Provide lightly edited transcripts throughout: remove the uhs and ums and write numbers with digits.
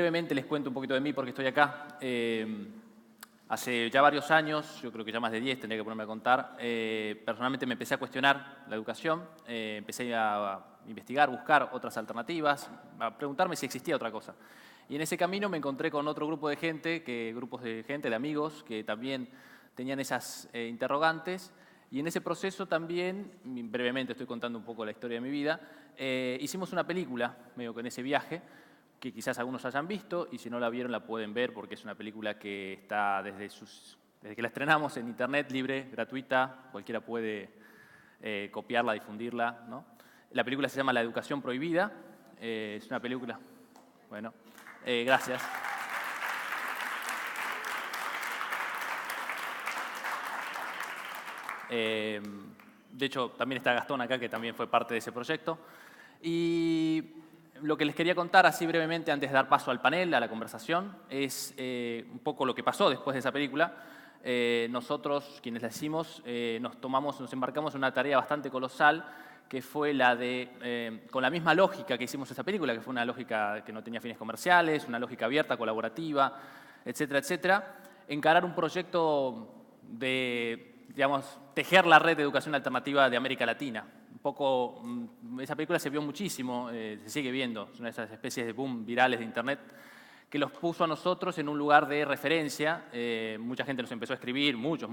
brevemente les cuento un poquito de mí porque estoy acá. Hace ya varios años, yo creo que ya más de 10, tendría que ponerme a contar, personalmente me empecé a cuestionar la educación, empecé a investigar, buscar otras alternativas, a preguntarme si existía otra cosa. Y en ese camino me encontré con otro grupo de gente, grupos de gente, de amigos, que también tenían esas interrogantes. Y en ese proceso también, brevemente estoy contando un poco la historia de mi vida, hicimos una película, medio que en ese viaje, que quizás algunos hayan visto, y si no la vieron la pueden ver porque es una película que está desde que la estrenamos en internet, libre, gratuita, cualquiera puede copiarla, difundirla, ¿no? La película se llama La Educación Prohibida, es una película... Bueno, gracias. De hecho, también está Gastón acá, que también fue parte de ese proyecto. Y lo que les quería contar así brevemente antes de dar paso al panel, a la conversación, es un poco lo que pasó después de esa película. Nosotros, quienes la hicimos, nos embarcamos en una tarea bastante colosal, que fue la de, con la misma lógica que hicimos esa película, que fue una lógica que no tenía fines comerciales, una lógica abierta, colaborativa, etcétera, etcétera, encarar un proyecto de, digamos, tejer la red de educación alternativa de América Latina. Un poco, esa película se vio muchísimo, se sigue viendo, es una de esas especies de boom virales de internet, que los puso a nosotros en un lugar de referencia. Mucha gente nos empezó a escribir, mucha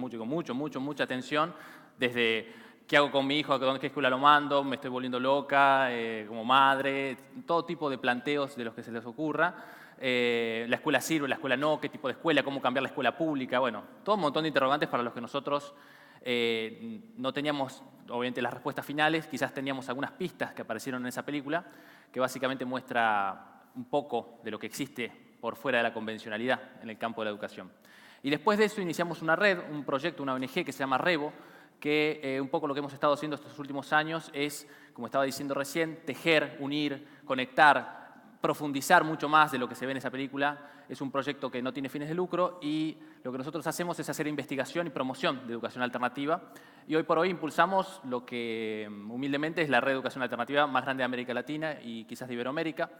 atención, desde qué hago con mi hijo, a qué escuela lo mando, me estoy volviendo loca, como madre, todo tipo de planteos de los que se les ocurra. La escuela sirve, la escuela no, qué tipo de escuela, cómo cambiar la escuela pública, bueno, todo un montón de interrogantes para los que nosotros no teníamos, obviamente, las respuestas finales, quizás teníamos algunas pistas que aparecieron en esa película, que básicamente muestra un poco de lo que existe por fuera de la convencionalidad en el campo de la educación. Y después de eso iniciamos una red, un proyecto, una ONG que se llama Revo, que un poco lo que hemos estado haciendo estos últimos años es, como estaba diciendo recién, tejer, unir, conectar, profundizar mucho más de lo que se ve en esa película. Es un proyecto que no tiene fines de lucro y lo que nosotros hacemos es hacer investigación y promoción de educación alternativa. Y hoy por hoy impulsamos lo que humildemente es la red de educación alternativa más grande de América Latina y quizás de Iberoamérica.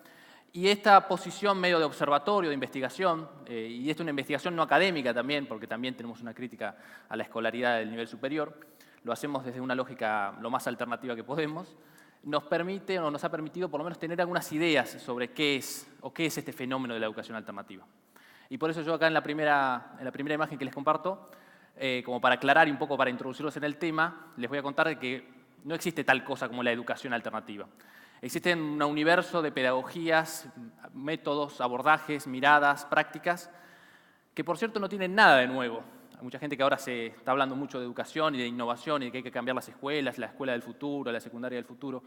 Y esta posición medio de observatorio, de investigación, y esto es una investigación no académica también, porque también tenemos una crítica a la escolaridad del nivel superior, lo hacemos desde una lógica lo más alternativa que podemos, nos permite o nos ha permitido por lo menos tener algunas ideas sobre qué es este fenómeno de la educación alternativa. Y por eso yo acá en la primera imagen que les comparto, como para aclarar y un poco para introducirlos en el tema, les voy a contar de que no existe tal cosa como la educación alternativa. Existen un universo de pedagogías, métodos, abordajes, miradas, prácticas, que por cierto no tienen nada de nuevo. Hay mucha gente que ahora se está hablando mucho de educación y de innovación y de que hay que cambiar las escuelas, la escuela del futuro, la secundaria del futuro.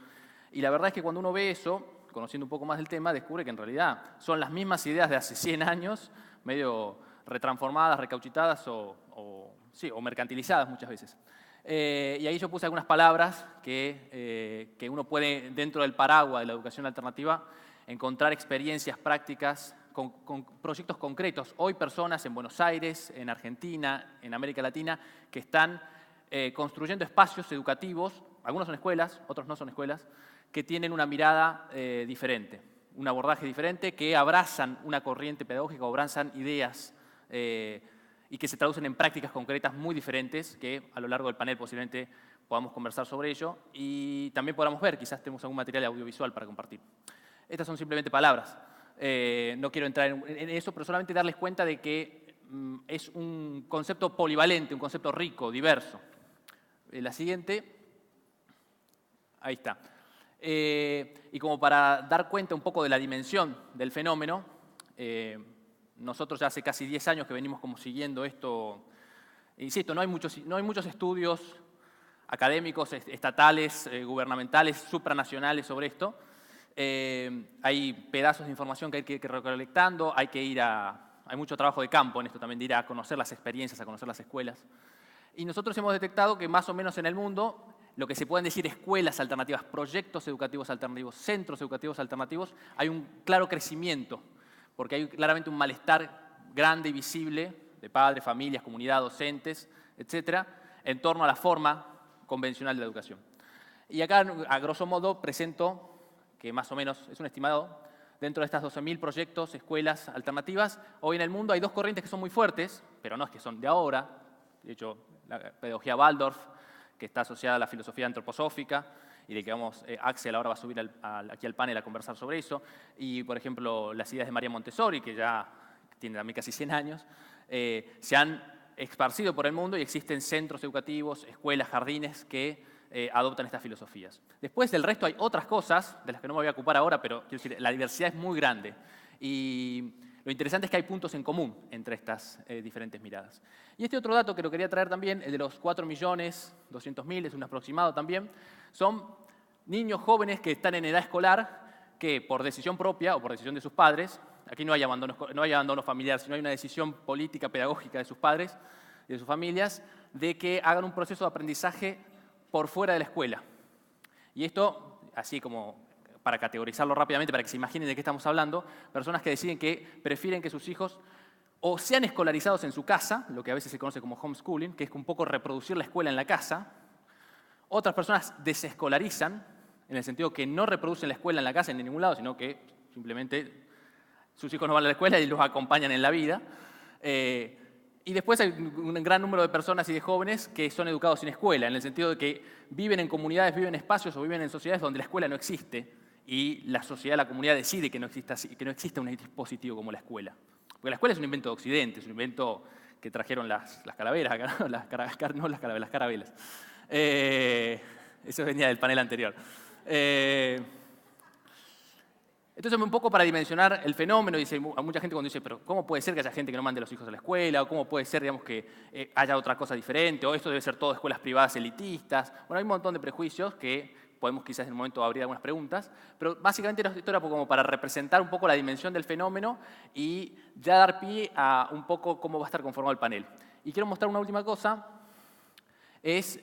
Y la verdad es que cuando uno ve eso, conociendo un poco más del tema, descubre que en realidad son las mismas ideas de hace 100 años, medio retransformadas, recauchitadas o mercantilizadas muchas veces. Y ahí yo puse algunas palabras que uno puede, dentro del paraguas de la educación alternativa, encontrar experiencias prácticas con proyectos concretos. Hoy personas en Buenos Aires, en Argentina, en América Latina, que están construyendo espacios educativos, algunos son escuelas, otros no son escuelas, que tienen una mirada diferente, un abordaje diferente, que abrazan una corriente pedagógica, abrazan ideas y que se traducen en prácticas concretas muy diferentes, que a lo largo del panel posiblemente podamos conversar sobre ello y también podamos ver, quizás tenemos algún material audiovisual para compartir. Estas son simplemente palabras. No quiero entrar en eso, pero solamente darles cuenta de que es un concepto polivalente, un concepto rico, diverso. La siguiente. Ahí está. Y como para dar cuenta un poco de la dimensión del fenómeno, nosotros ya hace casi 10 años que venimos como siguiendo esto. Insisto, no hay muchos estudios académicos, estatales, gubernamentales, supranacionales sobre esto. Hay pedazos de información que hay que ir recolectando, hay mucho trabajo de campo en esto también, de ir a conocer las experiencias, a conocer las escuelas. Y nosotros hemos detectado que más o menos en el mundo, lo que se pueden decir escuelas alternativas, proyectos educativos alternativos, centros educativos alternativos, hay un claro crecimiento, porque hay claramente un malestar grande y visible de padres, familias, comunidad, docentes, etcétera, en torno a la forma convencional de la educación. Y acá, a grosso modo, presento, que más o menos es un estimado, dentro de estas 12.000 proyectos, escuelas alternativas, hoy en el mundo hay dos corrientes que son muy fuertes, pero no es que son de ahora. De hecho, la pedagogía Waldorf, que está asociada a la filosofía antroposófica, y de que Axel ahora va a subir aquí al panel a conversar sobre eso, y por ejemplo las ideas de María Montessori, que ya tiene también casi 100 años, se han esparcido por el mundo y existen centros educativos, escuelas, jardines que adoptan estas filosofías. Después del resto hay otras cosas, de las que no me voy a ocupar ahora, pero quiero decir, la diversidad es muy grande. Y lo interesante es que hay puntos en común entre estas diferentes miradas. Y este otro dato que lo quería traer también, el de los 4.200.000, es un aproximado también, son niños jóvenes que están en edad escolar que por decisión propia o por decisión de sus padres, aquí no hay abandono familiar, sino hay una decisión política, pedagógica de sus padres y de sus familias, de que hagan un proceso de aprendizaje por fuera de la escuela. Y esto, así como para categorizarlo rápidamente, para que se imaginen de qué estamos hablando, personas que deciden que prefieren que sus hijos o sean escolarizados en su casa, lo que a veces se conoce como homeschooling, que es un poco reproducir la escuela en la casa. Otras personas desescolarizan, en el sentido que no reproducen la escuela en la casa en ningún lado, sino que simplemente sus hijos no van a la escuela y los acompañan en la vida. Y después hay un gran número de personas y de jóvenes que son educados sin escuela, en el sentido de que viven en comunidades, viven en espacios o viven en sociedades donde la escuela no existe y la sociedad, la comunidad decide que no exista un dispositivo como la escuela. Porque la escuela es un invento de Occidente, es un invento que trajeron las calaveras acá, ¿no? Las carabelas. Eso venía del panel anterior. Entonces, un poco para dimensionar el fenómeno, dice, a mucha gente cuando dice, pero ¿cómo puede ser que haya gente que no mande a los hijos a la escuela? ¿O cómo puede ser, digamos, que haya otra cosa diferente? ¿O esto debe ser todo escuelas privadas elitistas? Bueno, hay un montón de prejuicios que podemos quizás en un momento abrir algunas preguntas, pero básicamente esto era como para representar un poco la dimensión del fenómeno y ya dar pie a un poco cómo va a estar conformado el panel. Y quiero mostrar una última cosa, es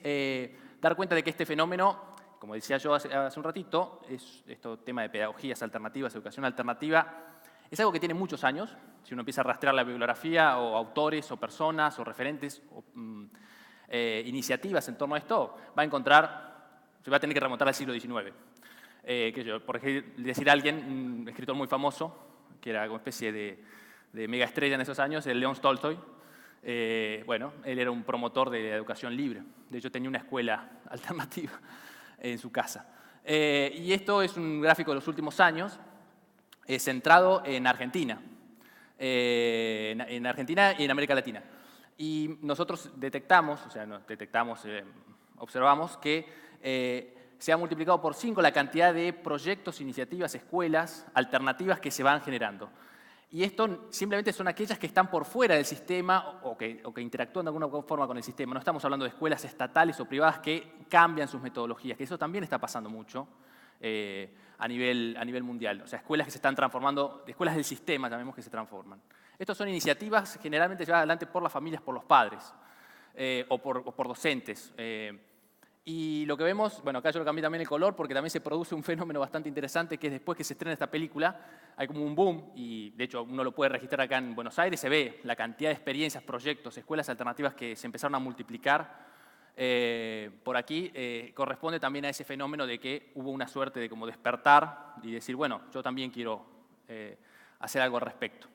dar cuenta de que este fenómeno, como decía yo hace un ratito, este tema de pedagogías alternativas, educación alternativa, es algo que tiene muchos años. Si uno empieza a rastrear la bibliografía o autores o personas o referentes o iniciativas en torno a esto, va a encontrar, se va a tener que remontar al siglo XIX. Por decir alguien, un escritor muy famoso, que era una especie de mega estrella en esos años, el León Tolstoy. Bueno, él era un promotor de la educación libre. De hecho, tenía una escuela alternativa en su casa. Y esto es un gráfico de los últimos años, centrado en Argentina. En Argentina y en América Latina. Y nosotros observamos que se ha multiplicado por 5 la cantidad de proyectos, iniciativas, escuelas alternativas que se van generando. Y esto simplemente son aquellas que están por fuera del sistema o que interactúan de alguna forma con el sistema. No estamos hablando de escuelas estatales o privadas que cambian sus metodologías, que eso también está pasando mucho a nivel mundial. O sea, escuelas que se están transformando, escuelas del sistema, llamemos, que se transforman. Estas son iniciativas generalmente llevadas adelante por las familias, por los padres o por docentes. Y lo que vemos, bueno, acá yo lo cambié también el color porque también se produce un fenómeno bastante interesante, que es después que se estrena esta película, hay como un boom, y de hecho uno lo puede registrar acá en Buenos Aires, se ve la cantidad de experiencias, proyectos, escuelas alternativas que se empezaron a multiplicar por aquí, corresponde también a ese fenómeno de que hubo una suerte de como despertar y decir, bueno, yo también quiero hacer algo al respecto.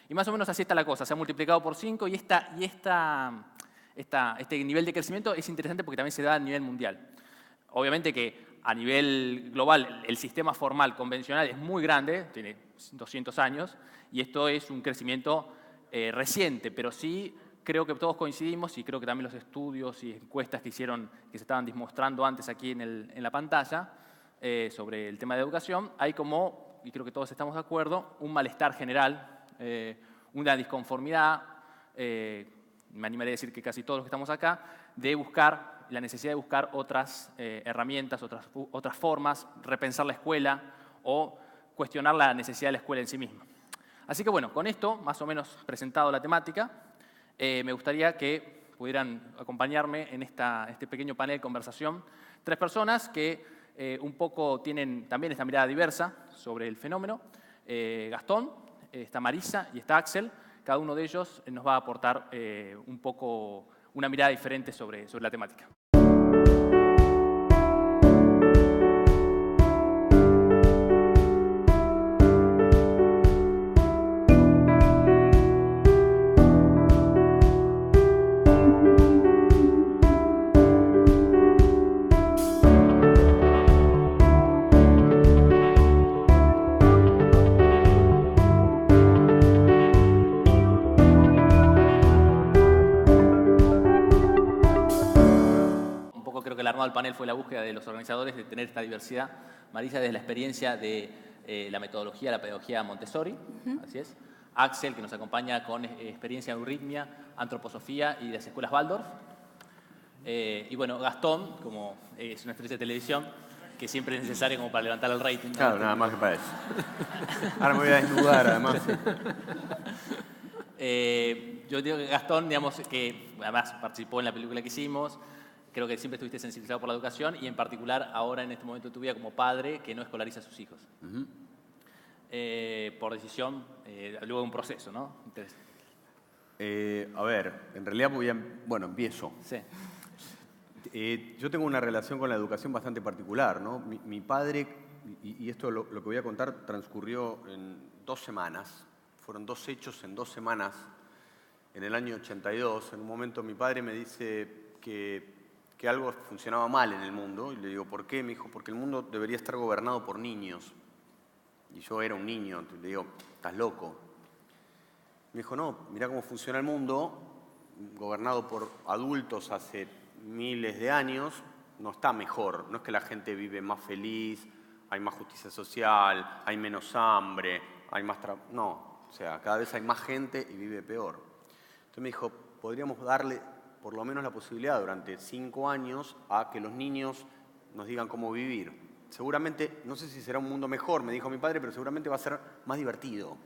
Y más o menos así está la cosa, se ha multiplicado por 5 y este nivel de crecimiento es interesante porque también se da a nivel mundial. Obviamente que a nivel global el sistema formal convencional es muy grande, tiene 200 años, y esto es un crecimiento reciente, pero sí creo que todos coincidimos, y creo que también los estudios y encuestas que se estaban demostrando antes aquí en la pantalla sobre el tema de educación, hay como, y creo que todos estamos de acuerdo, un malestar general, una disconformidad, me animaría a decir que casi todos los que estamos acá, la necesidad de buscar otras herramientas, otras formas, repensar la escuela o cuestionar la necesidad de la escuela en sí misma. Así que bueno, con esto, más o menos presentado la temática, me gustaría que pudieran acompañarme en este pequeño panel de conversación 3 personas que un poco tienen también esta mirada diversa sobre el fenómeno. Gastón, está Marisa y está Axel. Cada uno de ellos nos va a aportar un poco una mirada diferente sobre la temática. al panel fue la búsqueda de los organizadores de tener esta diversidad. Marisa desde la experiencia de la metodología, la pedagogía Montessori, así es. Axel, que nos acompaña con experiencia en euritmia, antroposofía y de las escuelas Waldorf. Y bueno, Gastón, como es una estrella de televisión, que siempre es necesario como para levantar el rating, ¿no? Claro, nada más que para eso. Ahora me voy a desnudar, además. Yo digo que Gastón, digamos, que además participó en la película que hicimos, creo que siempre estuviste sensibilizado por la educación y en particular ahora en este momento de tu vida como padre que no escolariza a sus hijos. Por decisión, luego de un proceso, ¿no? Entonces, A ver, en realidad bueno, empiezo. sí. Yo tengo una relación con la educación bastante particular, ¿no? Mi padre, y esto lo que voy a contar, transcurrió en 2 semanas. Fueron 2 hechos en 2 semanas. En el año 82, en un momento mi padre me dice que algo funcionaba mal en el mundo. Y le digo, ¿por qué? Me dijo, porque el mundo debería estar gobernado por niños. Y yo era un niño. Entonces le digo, ¿estás loco? Me dijo, no, mirá cómo funciona el mundo, gobernado por adultos hace miles de años, no está mejor. No es que la gente vive más feliz, hay más justicia social, hay menos hambre, hay más trabajo. No, o sea, cada vez hay más gente y vive peor. Entonces me dijo, podríamos darle por lo menos la posibilidad durante 5 años a que los niños nos digan cómo vivir. Seguramente, no sé si será un mundo mejor, me dijo mi padre, pero seguramente va a ser más divertido.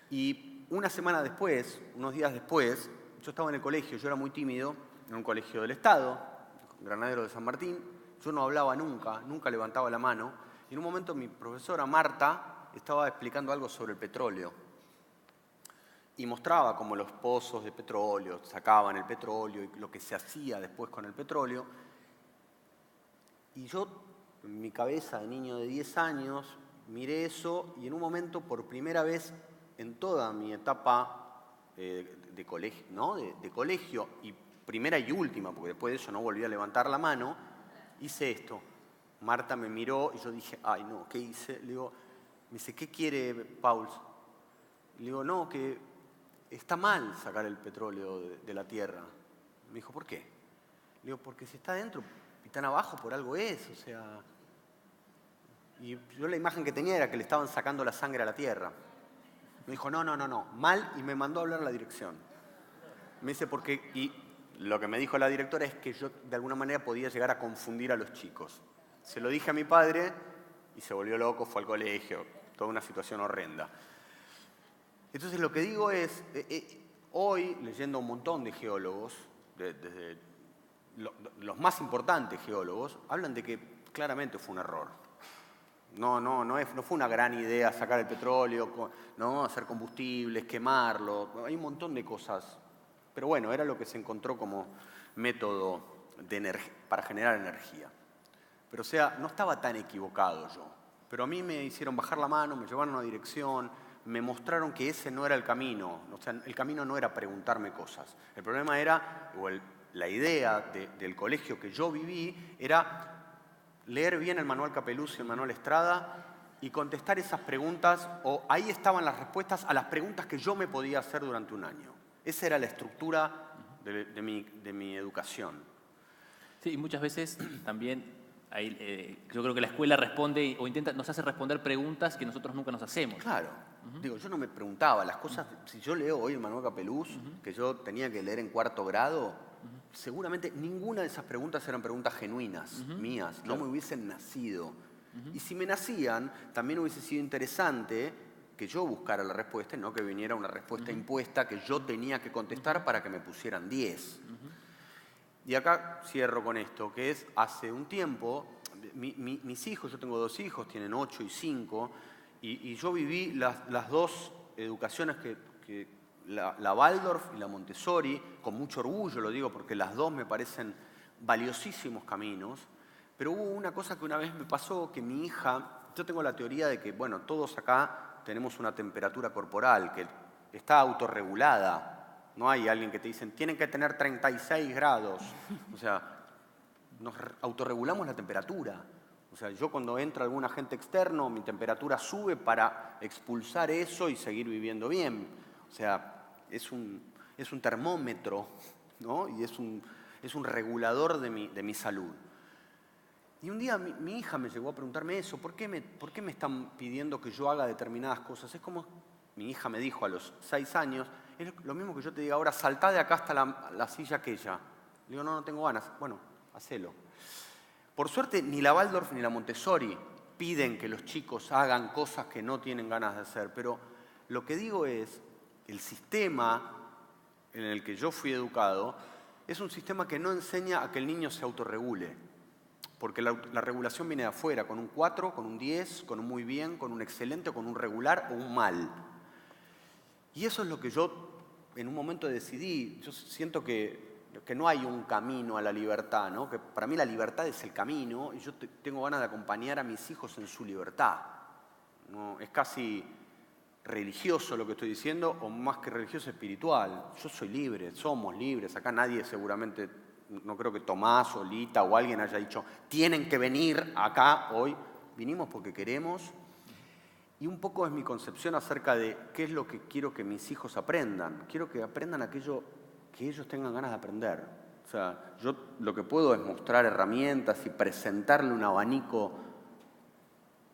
Y una semana después, unos días después, yo estaba en el colegio, yo era muy tímido, en un colegio del Estado, Granadero de San Martín, yo no hablaba nunca levantaba la mano, y en un momento mi profesora Marta estaba explicando algo sobre el petróleo. Y mostraba cómo los pozos de petróleo sacaban el petróleo y lo que se hacía después con el petróleo. Y yo, en mi cabeza de niño de 10 años, miré eso y en un momento, por primera vez en toda mi etapa de colegio, ¿no? de colegio, y primera y última, porque después de eso no volví a levantar la mano, hice esto. Marta me miró y yo dije, ay no, ¿qué hice? Le digo, me dice, ¿qué quiere Pauls? Le digo, no, que está mal sacar el petróleo de la tierra. Me dijo, ¿por qué? Le digo, porque si está adentro y están abajo, por algo es, o sea. Y yo la imagen que tenía era que le estaban sacando la sangre a la tierra. Me dijo, no, mal, y me mandó a hablar a la dirección. Me dice, porque, y lo que me dijo la directora es que yo de alguna manera podía llegar a confundir a los chicos. Se lo dije a mi padre y se volvió loco, fue al colegio, toda una situación horrenda. Entonces lo que digo es, hoy leyendo un montón de geólogos, desde los más importantes geólogos, hablan de que claramente fue un error. No fue una gran idea sacar el petróleo, ¿no? Hacer combustibles, quemarlo, hay un montón de cosas. Pero bueno, era lo que se encontró como método para generar energía. Pero o sea, no estaba tan equivocado yo. Pero a mí me hicieron bajar la mano, me llevaron a una dirección, me mostraron que ese no era el camino. O sea, el camino no era preguntarme cosas. El problema era, la idea del colegio que yo viví era leer bien el manual Capeluz y el manual Estrada y contestar esas preguntas, o ahí estaban las respuestas a las preguntas que yo me podía hacer durante un año. Esa era la estructura de mi educación. Sí, y muchas veces también yo creo que la escuela responde o nos hace responder preguntas que nosotros nunca nos hacemos. Claro. Digo, yo no me preguntaba las cosas. Si yo leo hoy el manual Capeluz, que yo tenía que leer en 4º grado, seguramente ninguna de esas preguntas eran preguntas genuinas, mías. Claro. No me hubiesen nacido. Y si me nacían, también hubiese sido interesante que yo buscara la respuesta y no que viniera una respuesta impuesta que yo tenía que contestar para que me pusieran 10. Y acá cierro con esto, que es hace un tiempo, mis hijos, yo tengo 2 hijos, tienen 8 y 5, y yo viví las 2 educaciones la Waldorf y la Montessori, con mucho orgullo lo digo porque las 2 me parecen valiosísimos caminos, pero hubo una cosa que una vez me pasó, que mi hija, yo tengo la teoría de que, bueno, todos acá tenemos una temperatura corporal que está autorregulada. No hay alguien que te dicen, tienen que tener 36 grados. O sea, nos autorregulamos la temperatura. O sea, yo cuando entra algún agente externo, mi temperatura sube para expulsar eso y seguir viviendo bien. O sea, es un termómetro, ¿no? Y es un regulador de mi salud. Y un día mi hija me llegó a preguntarme eso, ¿por qué me están pidiendo que yo haga determinadas cosas? Es como, mi hija me dijo a los 6 años, es lo mismo que yo te diga ahora, saltá de acá hasta la silla aquella. Le digo, no tengo ganas. Bueno, hacelo. Por suerte, ni la Waldorf ni la Montessori piden que los chicos hagan cosas que no tienen ganas de hacer, pero lo que digo es, el sistema en el que yo fui educado es un sistema que no enseña a que el niño se autorregule. Porque la regulación viene de afuera, con un 4, con un 10, con un muy bien, con un excelente, con un regular o un mal. Y eso es lo que yo en un momento decidí. Yo siento que no hay un camino a la libertad, ¿no? Que para mí la libertad es el camino y yo tengo ganas de acompañar a mis hijos en su libertad, ¿no? Es casi religioso lo que estoy diciendo, o más que religioso, espiritual. Yo soy libre, somos libres. Acá nadie seguramente, no creo que Tomás o Lita o alguien haya dicho, tienen que venir acá hoy. Vinimos porque queremos. Y un poco es mi concepción acerca de qué es lo que quiero que mis hijos aprendan. Quiero que aprendan aquello que ellos tengan ganas de aprender. O sea, yo lo que puedo es mostrar herramientas y presentarle un abanico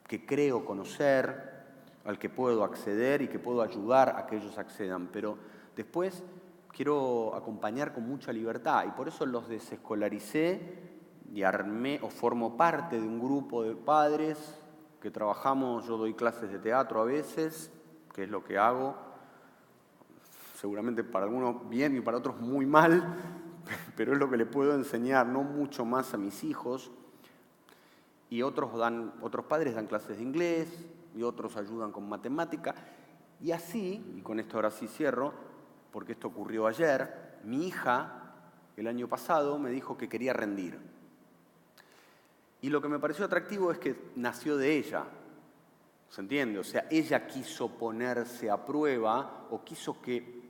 que creo conocer, al que puedo acceder y que puedo ayudar a que ellos accedan. Pero después quiero acompañar con mucha libertad y por eso los desescolaricé y armé o formo parte de un grupo de padres que trabajamos. Yo doy clases de teatro a veces, que es lo que hago, seguramente para algunos bien y para otros muy mal, pero es lo que le puedo enseñar, no mucho más a mis hijos. Y otros padres dan clases de inglés y otros ayudan con matemática. Y así, y con esto ahora sí cierro, porque esto ocurrió ayer, mi hija el año pasado me dijo que quería rendir. Y lo que me pareció atractivo es que nació de ella, ¿se entiende? O sea, ella quiso ponerse a prueba o quiso que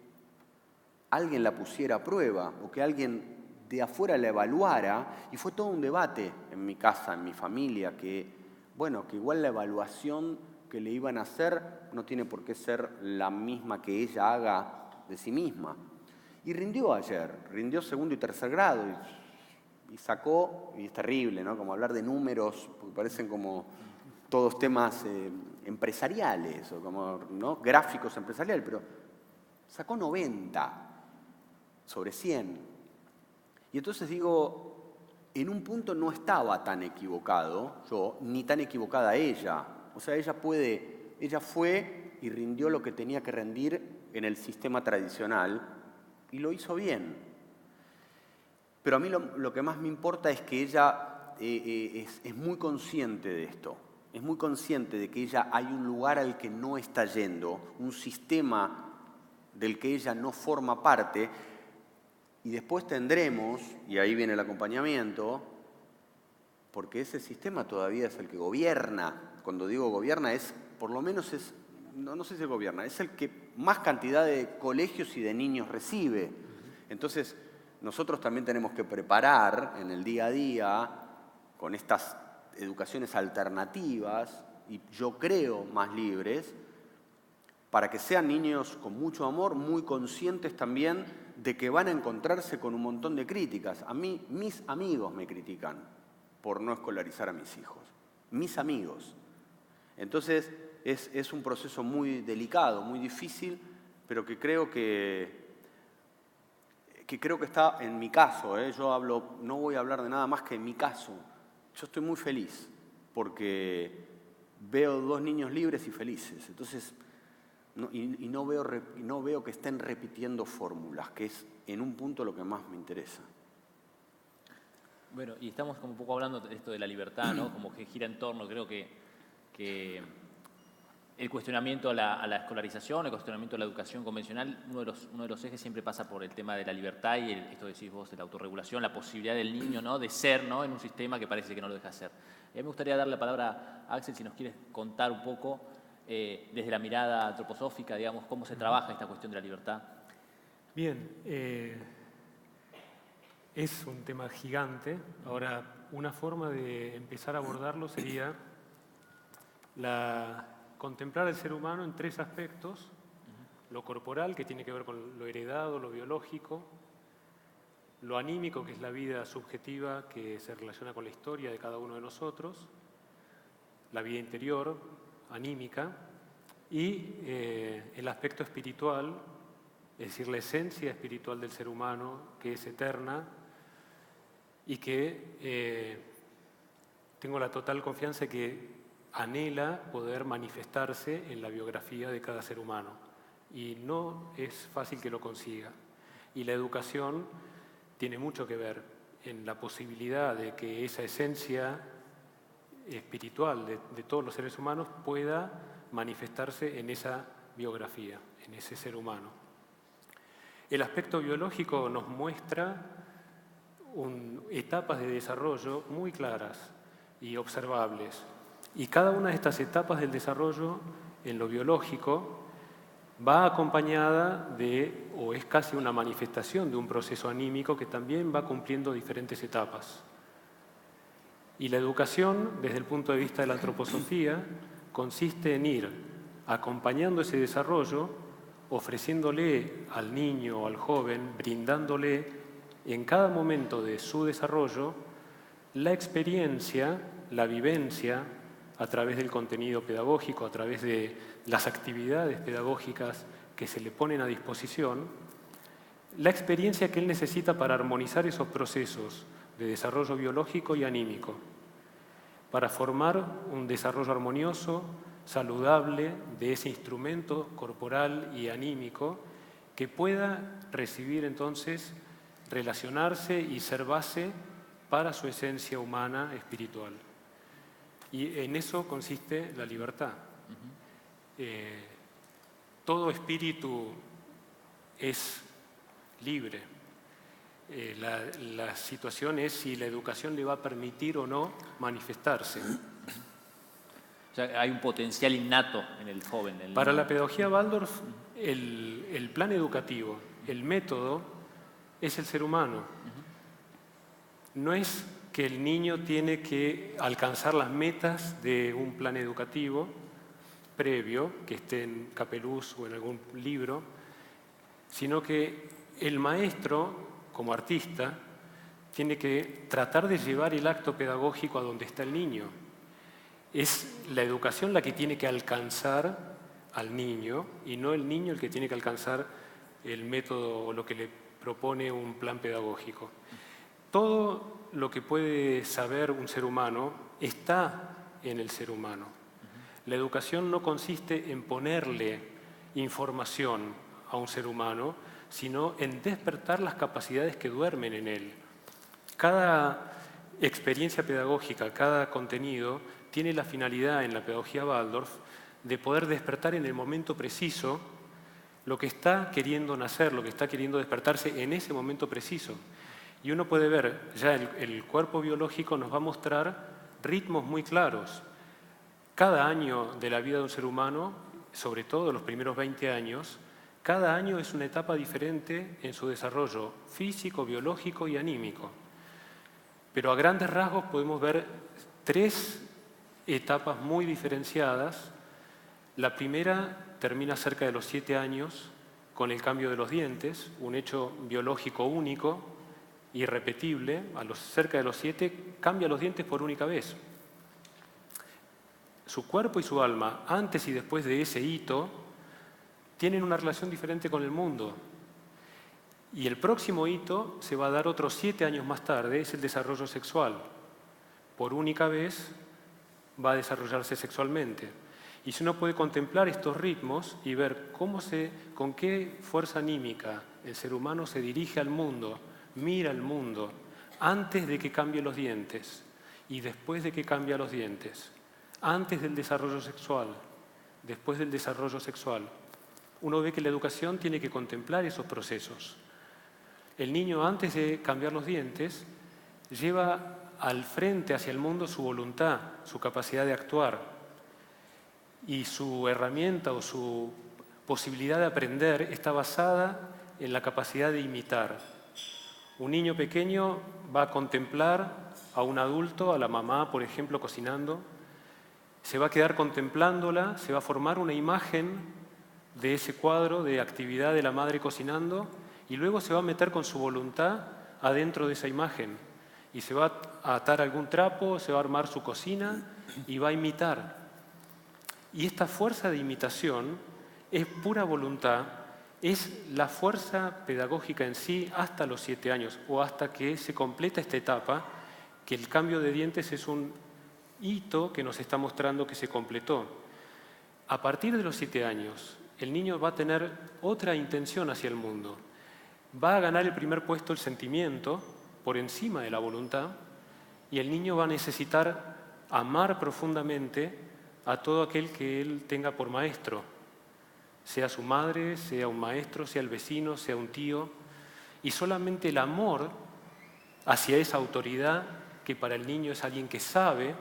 alguien la pusiera a prueba o que alguien de afuera la evaluara, y fue todo un debate en mi casa, en mi familia, que igual la evaluación que le iban a hacer no tiene por qué ser la misma que ella haga de sí misma. Y rindió ayer, rindió 2º y 3er grado y sacó, y es terrible, ¿no? Como hablar de números, porque parecen como todos temas empresariales o como, ¿no? Gráficos empresariales, pero sacó 90 sobre 100. Y entonces digo, en un punto no estaba tan equivocado yo, ni tan equivocada ella. O sea, ella fue y rindió lo que tenía que rendir en el sistema tradicional y lo hizo bien. Pero a mí lo que más me importa es que ella es muy consciente de esto. Es muy consciente de que ella hay un lugar al que no está yendo, un sistema del que ella no forma parte. Y después tendremos, y ahí viene el acompañamiento, porque ese sistema todavía es el que gobierna. Cuando digo gobierna, por lo menos no sé si gobierna, es el que más cantidad de colegios y de niños recibe. Entonces, nosotros también tenemos que preparar en el día a día, con estas educaciones alternativas, y yo creo más libres, para que sean niños con mucho amor, muy conscientes también de que van a encontrarse con un montón de críticas. A mí, mis amigos me critican por no escolarizar a mis hijos. Mis amigos. Entonces, es un proceso muy delicado, muy difícil, pero que creo que está en mi caso. No voy a hablar de nada más que en mi caso. Yo estoy muy feliz porque veo 2 niños libres y felices. Entonces, no veo que estén repitiendo fórmulas, que es en un punto lo que más me interesa. Bueno, y estamos como un poco hablando de esto de la libertad, ¿no? Como que gira en torno, creo que el cuestionamiento a la escolarización, el cuestionamiento a la educación convencional, uno de los ejes siempre pasa por el tema de la libertad y esto decís vos, de la autorregulación, la posibilidad del niño, ¿no? De ser, ¿no? En un sistema que parece que no lo deja hacer. Y a mí me gustaría darle la palabra a Axel si nos quieres contar un poco desde la mirada antroposófica, digamos, cómo se trabaja esta cuestión de la libertad. Bien, es un tema gigante. Ahora, una forma de empezar a abordarlo sería contemplar al ser humano en 3 aspectos: lo corporal, que tiene que ver con lo heredado, lo biológico; lo anímico, que es la vida subjetiva que se relaciona con la historia de cada uno de nosotros, la vida interior, anímica, y el aspecto espiritual, es decir, la esencia espiritual del ser humano, que es eterna y que tengo la total confianza de que anhela poder manifestarse en la biografía de cada ser humano. Y no es fácil que lo consiga. Y la educación tiene mucho que ver en la posibilidad de que esa esencia espiritual de todos los seres humanos pueda manifestarse en esa biografía, en ese ser humano. El aspecto biológico nos muestra etapas de desarrollo muy claras y observables. Y cada una de estas etapas del desarrollo en lo biológico va acompañada de, o es casi una manifestación de un proceso anímico que también va cumpliendo diferentes etapas. Y la educación, desde el punto de vista de la antroposofía, consiste en ir acompañando ese desarrollo, ofreciéndole al niño o al joven, brindándole en cada momento de su desarrollo la experiencia, la vivencia, a través del contenido pedagógico, a través de las actividades pedagógicas que se le ponen a disposición, la experiencia que él necesita para armonizar esos procesos de desarrollo biológico y anímico, para formar un desarrollo armonioso, saludable de ese instrumento corporal y anímico que pueda recibir entonces, relacionarse y ser base para su esencia humana espiritual. Y en eso consiste la libertad. Todo espíritu es libre. La situación es si la educación le va a permitir o no manifestarse. O sea, hay un potencial innato en el joven. Para la pedagogía Waldorf, el plan educativo, el método, es el ser humano. No es que el niño tiene que alcanzar las metas de un plan educativo previo, que esté en Capeluz o en algún libro, sino que el maestro, como artista, tiene que tratar de llevar el acto pedagógico a donde está el niño. Es la educación la que tiene que alcanzar al niño y no el niño el que tiene que alcanzar el método o lo que le propone un plan pedagógico. Todo lo que puede saber un ser humano está en el ser humano. La educación no consiste en ponerle información a un ser humano, sino en despertar las capacidades que duermen en él. Cada experiencia pedagógica, cada contenido, tiene la finalidad en la pedagogía Waldorf de poder despertar en el momento preciso lo que está queriendo nacer, lo que está queriendo despertarse en ese momento preciso. Y uno puede ver, ya el cuerpo biológico nos va a mostrar ritmos muy claros. Cada año de la vida de un ser humano, sobre todo los primeros 20 años, cada año es una etapa diferente en su desarrollo físico, biológico y anímico. Pero a grandes rasgos podemos ver 3 etapas muy diferenciadas. La primera termina cerca de los 7 años con el cambio de los dientes, un hecho biológico único, irrepetible. Cerca de los 7 cambia los dientes por única vez. Su cuerpo y su alma, antes y después de ese hito, tienen una relación diferente con el mundo. Y el próximo hito se va a dar otros 7 años más tarde, es el desarrollo sexual. Por única vez va a desarrollarse sexualmente. Y si uno puede contemplar estos ritmos y ver con qué fuerza anímica el ser humano se dirige al mundo, mira al mundo, antes de que cambie los dientes y después de que cambia los dientes, antes del desarrollo sexual, después del desarrollo sexual, uno ve que la educación tiene que contemplar esos procesos. El niño, antes de cambiar los dientes, lleva al frente hacia el mundo su voluntad, su capacidad de actuar, y su herramienta o su posibilidad de aprender está basada en la capacidad de imitar. Un niño pequeño va a contemplar a un adulto, a la mamá, por ejemplo, cocinando, se va a quedar contemplándola, se va a formar una imagen de ese cuadro de actividad de la madre cocinando y luego se va a meter con su voluntad adentro de esa imagen y se va a atar algún trapo, se va a armar su cocina y va a imitar. Y esta fuerza de imitación es pura voluntad, es la fuerza pedagógica en sí hasta los 7 años o hasta que se completa esta etapa, que el cambio de dientes es un hito que nos está mostrando que se completó. A partir de los 7 años, el niño va a tener otra intención hacia el mundo. Va a ganar el primer puesto el sentimiento por encima de la voluntad y el niño va a necesitar amar profundamente a todo aquel que él tenga por maestro, sea su madre, sea un maestro, sea el vecino, sea un tío, y solamente el amor hacia esa autoridad, que para el niño es alguien que sabe,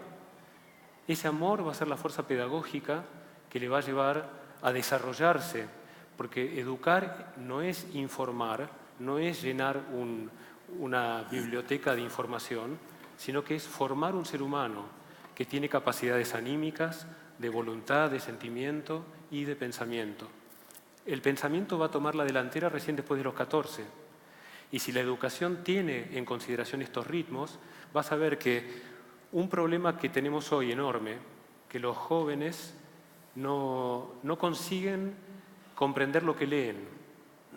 ese amor va a ser la fuerza pedagógica que le va a llevar a desarrollarse, porque educar no es informar, no es llenar una biblioteca de información, sino que es formar un ser humano que tiene capacidades anímicas, de voluntad, de sentimiento y de pensamiento. El pensamiento va a tomar la delantera recién después de los 14. Y si la educación tiene en consideración estos ritmos, vas a ver que un problema que tenemos hoy enorme, que los jóvenes no consiguen comprender lo que leen.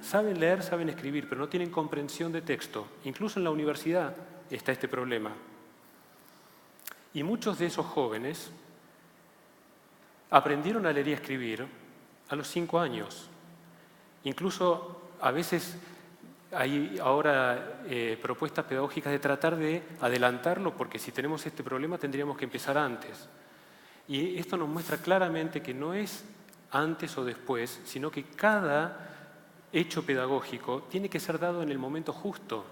Saben leer, saben escribir, pero no tienen comprensión de texto. Incluso en la universidad está este problema. Y muchos de esos jóvenes aprendieron a leer y a escribir a los 5 años. Incluso a veces hay ahora propuestas pedagógicas de tratar de adelantarlo, porque si tenemos este problema tendríamos que empezar antes. Y esto nos muestra claramente que no es antes o después, sino que cada hecho pedagógico tiene que ser dado en el momento justo,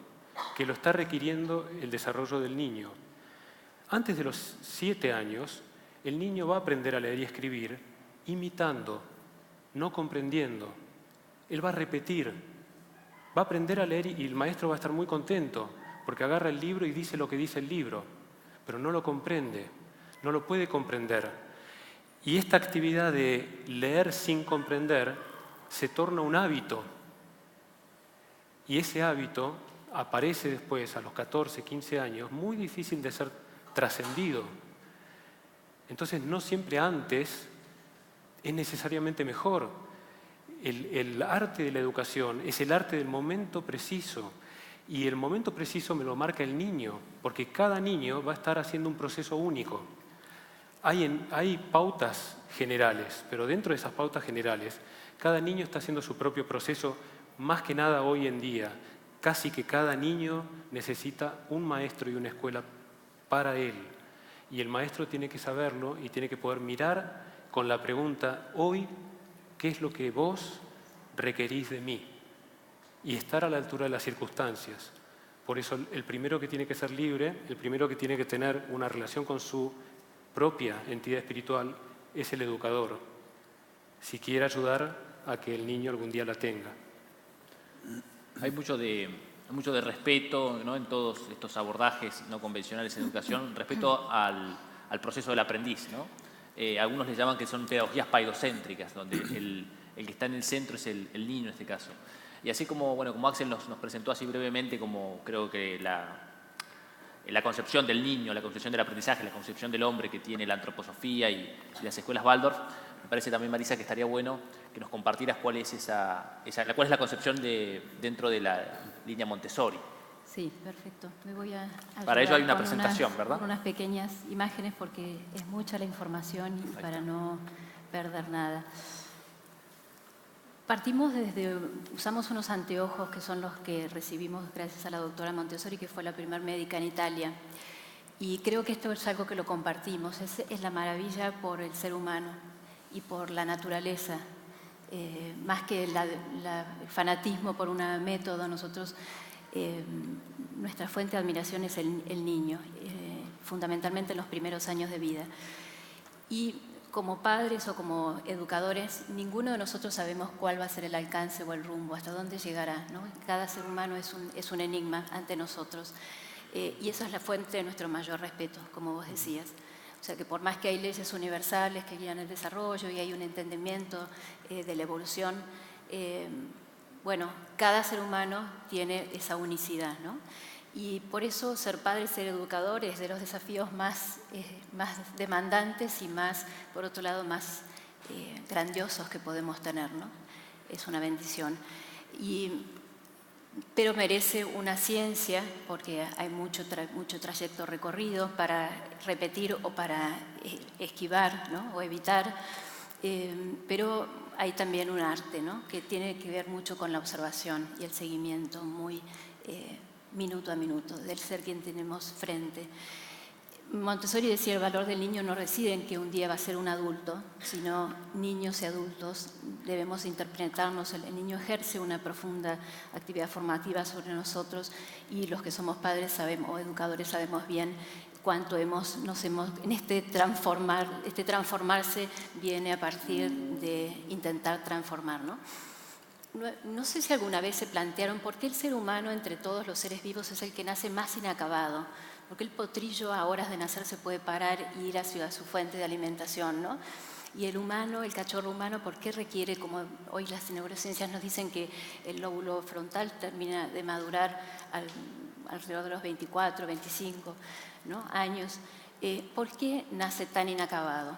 que lo está requiriendo el desarrollo del niño. Antes de los 7 años, el niño va a aprender a leer y escribir imitando, no comprendiendo. Él va a repetir, va a aprender a leer y el maestro va a estar muy contento porque agarra el libro y dice lo que dice el libro, pero no lo comprende, no lo puede comprender. Y esta actividad de leer sin comprender se torna un hábito. Y ese hábito aparece después, a los 14, 15 años, muy difícil de ser trascendido. Entonces, no siempre antes es necesariamente mejor. El arte de la educación es el arte del momento preciso. Y el momento preciso me lo marca el niño, porque cada niño va a estar haciendo un proceso único. Hay pautas generales, pero dentro de esas pautas generales, cada niño está haciendo su propio proceso, más que nada hoy en día. Casi que cada niño necesita un maestro y una escuela para él. Y el maestro tiene que saberlo y tiene que poder mirar con la pregunta, hoy, ¿qué es lo que vos requerís de mí? Y estar a la altura de las circunstancias. Por eso el primero que tiene que ser libre, el primero que tiene que tener una relación con su propia entidad espiritual es el educador, si quiere ayudar a que el niño algún día la tenga. Hay mucho de respeto, ¿no?, en todos estos abordajes no convencionales en educación, respeto al proceso del aprendiz, ¿no? Algunos le llaman que son pedagogías paidocéntricas, donde el que está en el centro es el niño en este caso. Y así como Axel nos presentó así brevemente como creo que la concepción del niño, la concepción del aprendizaje, la concepción del hombre que tiene la antroposofía y las escuelas Waldorf, me parece también, Marisa, que estaría bueno que nos compartieras cuál es cuál es la concepción dentro de la línea Montessori. Sí, perfecto. Me voy a ayudar. Para ello hay una presentación, ¿verdad? Con unas pequeñas imágenes porque es mucha la información y para no perder nada. Usamos unos anteojos que son los que recibimos gracias a la doctora Montessori, que fue la primer médica en Italia. Y creo que esto es algo que lo compartimos. Es la maravilla por el ser humano y por la naturaleza. Más que el fanatismo por un método, nosotros, nuestra fuente de admiración es el niño, fundamentalmente en los primeros años de vida. Y como padres o como educadores, ninguno de nosotros sabemos cuál va a ser el alcance o el rumbo, hasta dónde llegará, ¿no? Cada ser humano es un enigma ante nosotros. Y esa es la fuente de nuestro mayor respeto, como vos decías. O sea que por más que hay leyes universales que guían el desarrollo y hay un entendimiento de la evolución, bueno, cada ser humano tiene esa unicidad, ¿no? Y por eso ser padre y ser educador es de los desafíos más demandantes y más, por otro lado, más grandiosos que podemos tener, ¿no? Es una bendición. Pero merece una ciencia, porque hay mucho trayecto recorrido para repetir o para esquivar, ¿no? O evitar, pero hay también un arte, ¿no? Que tiene que ver mucho con la observación y el seguimiento muy minuto a minuto del ser quien tenemos frente. Montessori decía, el valor del niño no reside en que un día va a ser un adulto, sino niños y adultos debemos interpretarnos. El niño ejerce una profunda actividad formativa sobre nosotros y los que somos padres sabemos, o educadores sabemos bien cuánto transformarse viene a partir de intentar transformar, ¿no? No sé si alguna vez se plantearon por qué el ser humano entre todos los seres vivos es el que nace más inacabado. Porque el potrillo a horas de nacer se puede parar e ir hacia su fuente de alimentación, ¿no? Y el humano, el cachorro humano, ¿por qué requiere, como hoy las neurociencias nos dicen que el lóbulo frontal termina de madurar alrededor de los 24, 25, ¿no? años? ¿Por qué nace tan inacabado?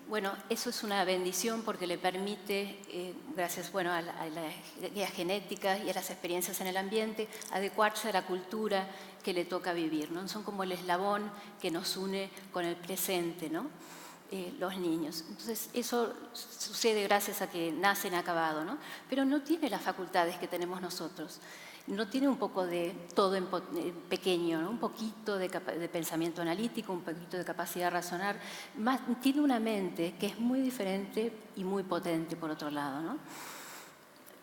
Bueno, eso es una bendición porque le permite, gracias a la guía genética y a las experiencias en el ambiente, adecuarse a la cultura que le toca vivir, ¿no? Son como el eslabón que nos une con el presente, ¿no? Los niños. Entonces, eso sucede gracias a que nacen acabados, ¿no? Pero no tiene las facultades que tenemos nosotros. No tiene un poco de todo en pequeño, ¿no? Un poquito de pensamiento analítico, un poquito de capacidad de razonar. Tiene una mente que es muy diferente y muy potente, por otro lado, ¿no?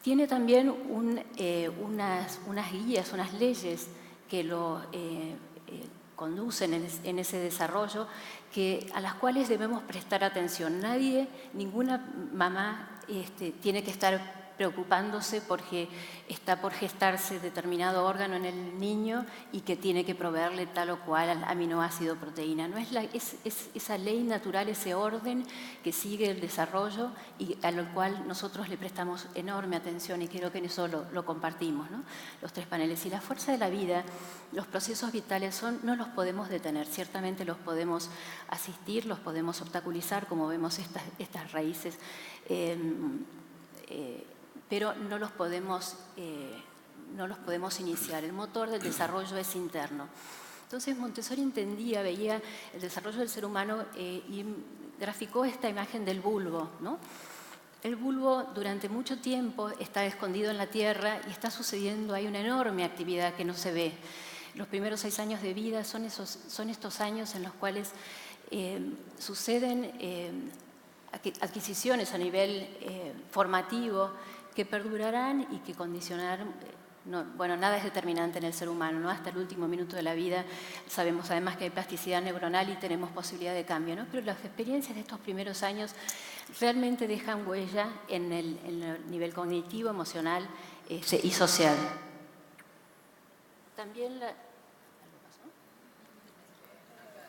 Tiene también unas guías, unas leyes que lo conducen en ese desarrollo, a las cuales debemos prestar atención. Ninguna mamá tiene que estar preocupándose porque está por gestarse determinado órgano en el niño y que tiene que proveerle tal o cual aminoácido o proteína. No es esa ley natural, ese orden que sigue el desarrollo y a lo cual nosotros le prestamos enorme atención y creo que en eso lo compartimos, ¿no? Los tres paneles. Y la fuerza de la vida, los procesos vitales no los podemos detener, ciertamente los podemos asistir, los podemos obstaculizar, como vemos estas raíces, pero no los podemos iniciar. El motor del desarrollo es interno. Entonces Montessori veía el desarrollo del ser humano y graficó esta imagen del bulbo, ¿no? El bulbo durante mucho tiempo está escondido en la tierra y está sucediendo, hay una enorme actividad que no se ve. Los primeros 6 años de vida son estos años en los cuales suceden adquisiciones a nivel formativo que perdurarán y que condicionarán. Nada es determinante en el ser humano, ¿no? Hasta el último minuto de la vida sabemos además que hay plasticidad neuronal y tenemos posibilidad de cambio, ¿no? Pero las experiencias de estos primeros años realmente dejan huella en el nivel cognitivo, emocional y social. También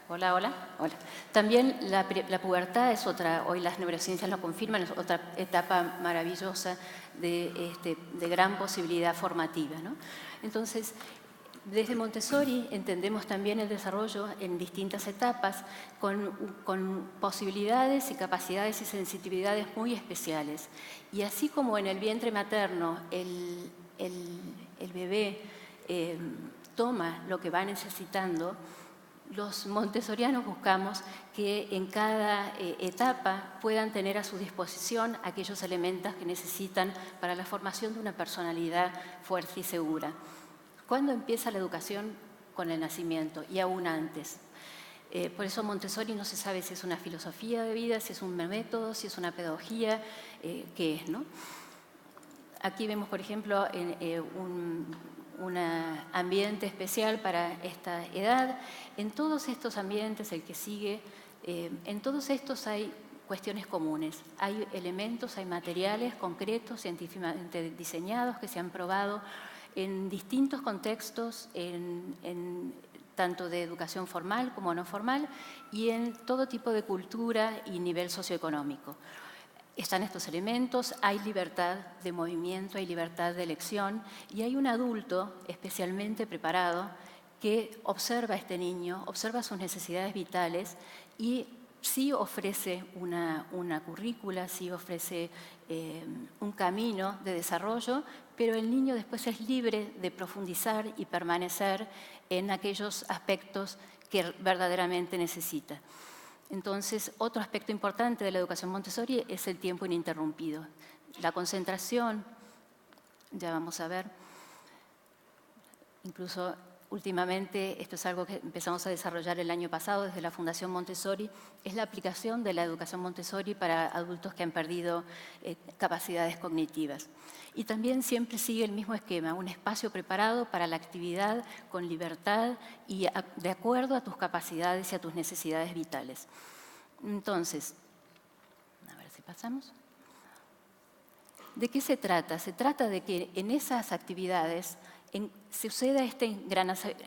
Hola. También la pubertad es otra, hoy las neurociencias lo confirman, es otra etapa maravillosa de gran posibilidad formativa, ¿no? Entonces, desde Montessori entendemos también el desarrollo en distintas etapas con posibilidades y capacidades y sensibilidades muy especiales. Y así como en el vientre materno el bebé toma lo que va necesitando, los montessorianos buscamos que en cada etapa puedan tener a su disposición aquellos elementos que necesitan para la formación de una personalidad fuerte y segura. ¿Cuándo empieza la educación? Con el nacimiento y aún antes. Por eso Montessori no se sabe si es una filosofía de vida, si es un método, si es una pedagogía, qué es, ¿no? Aquí vemos, por ejemplo, un ambiente especial para esta edad. En todos estos ambientes, el que sigue, en todos estos hay cuestiones comunes. Hay elementos, hay materiales concretos, científicamente diseñados, que se han probado en distintos contextos, tanto de educación formal como no formal, y en todo tipo de cultura y nivel socioeconómico. están estos elementos, hay libertad de movimiento, hay libertad de elección y hay un adulto especialmente preparado que observa a este niño, observa sus necesidades vitales y sí ofrece una currícula, sí ofrece un camino de desarrollo, pero el niño después es libre de profundizar y permanecer en aquellos aspectos que verdaderamente necesita. Entonces, otro aspecto importante de la educación Montessori es el tiempo ininterrumpido. La concentración, ya vamos a ver, incluso últimamente, esto es algo que empezamos a desarrollar el año pasado desde la Fundación Montessori, es la aplicación de la educación Montessori para adultos que han perdido capacidades cognitivas. Y también siempre sigue el mismo esquema, un espacio preparado para la actividad con libertad y de acuerdo a tus capacidades y a tus necesidades vitales. Entonces, a ver si pasamos. ¿De qué se trata? Se trata de que en esas actividades suceda este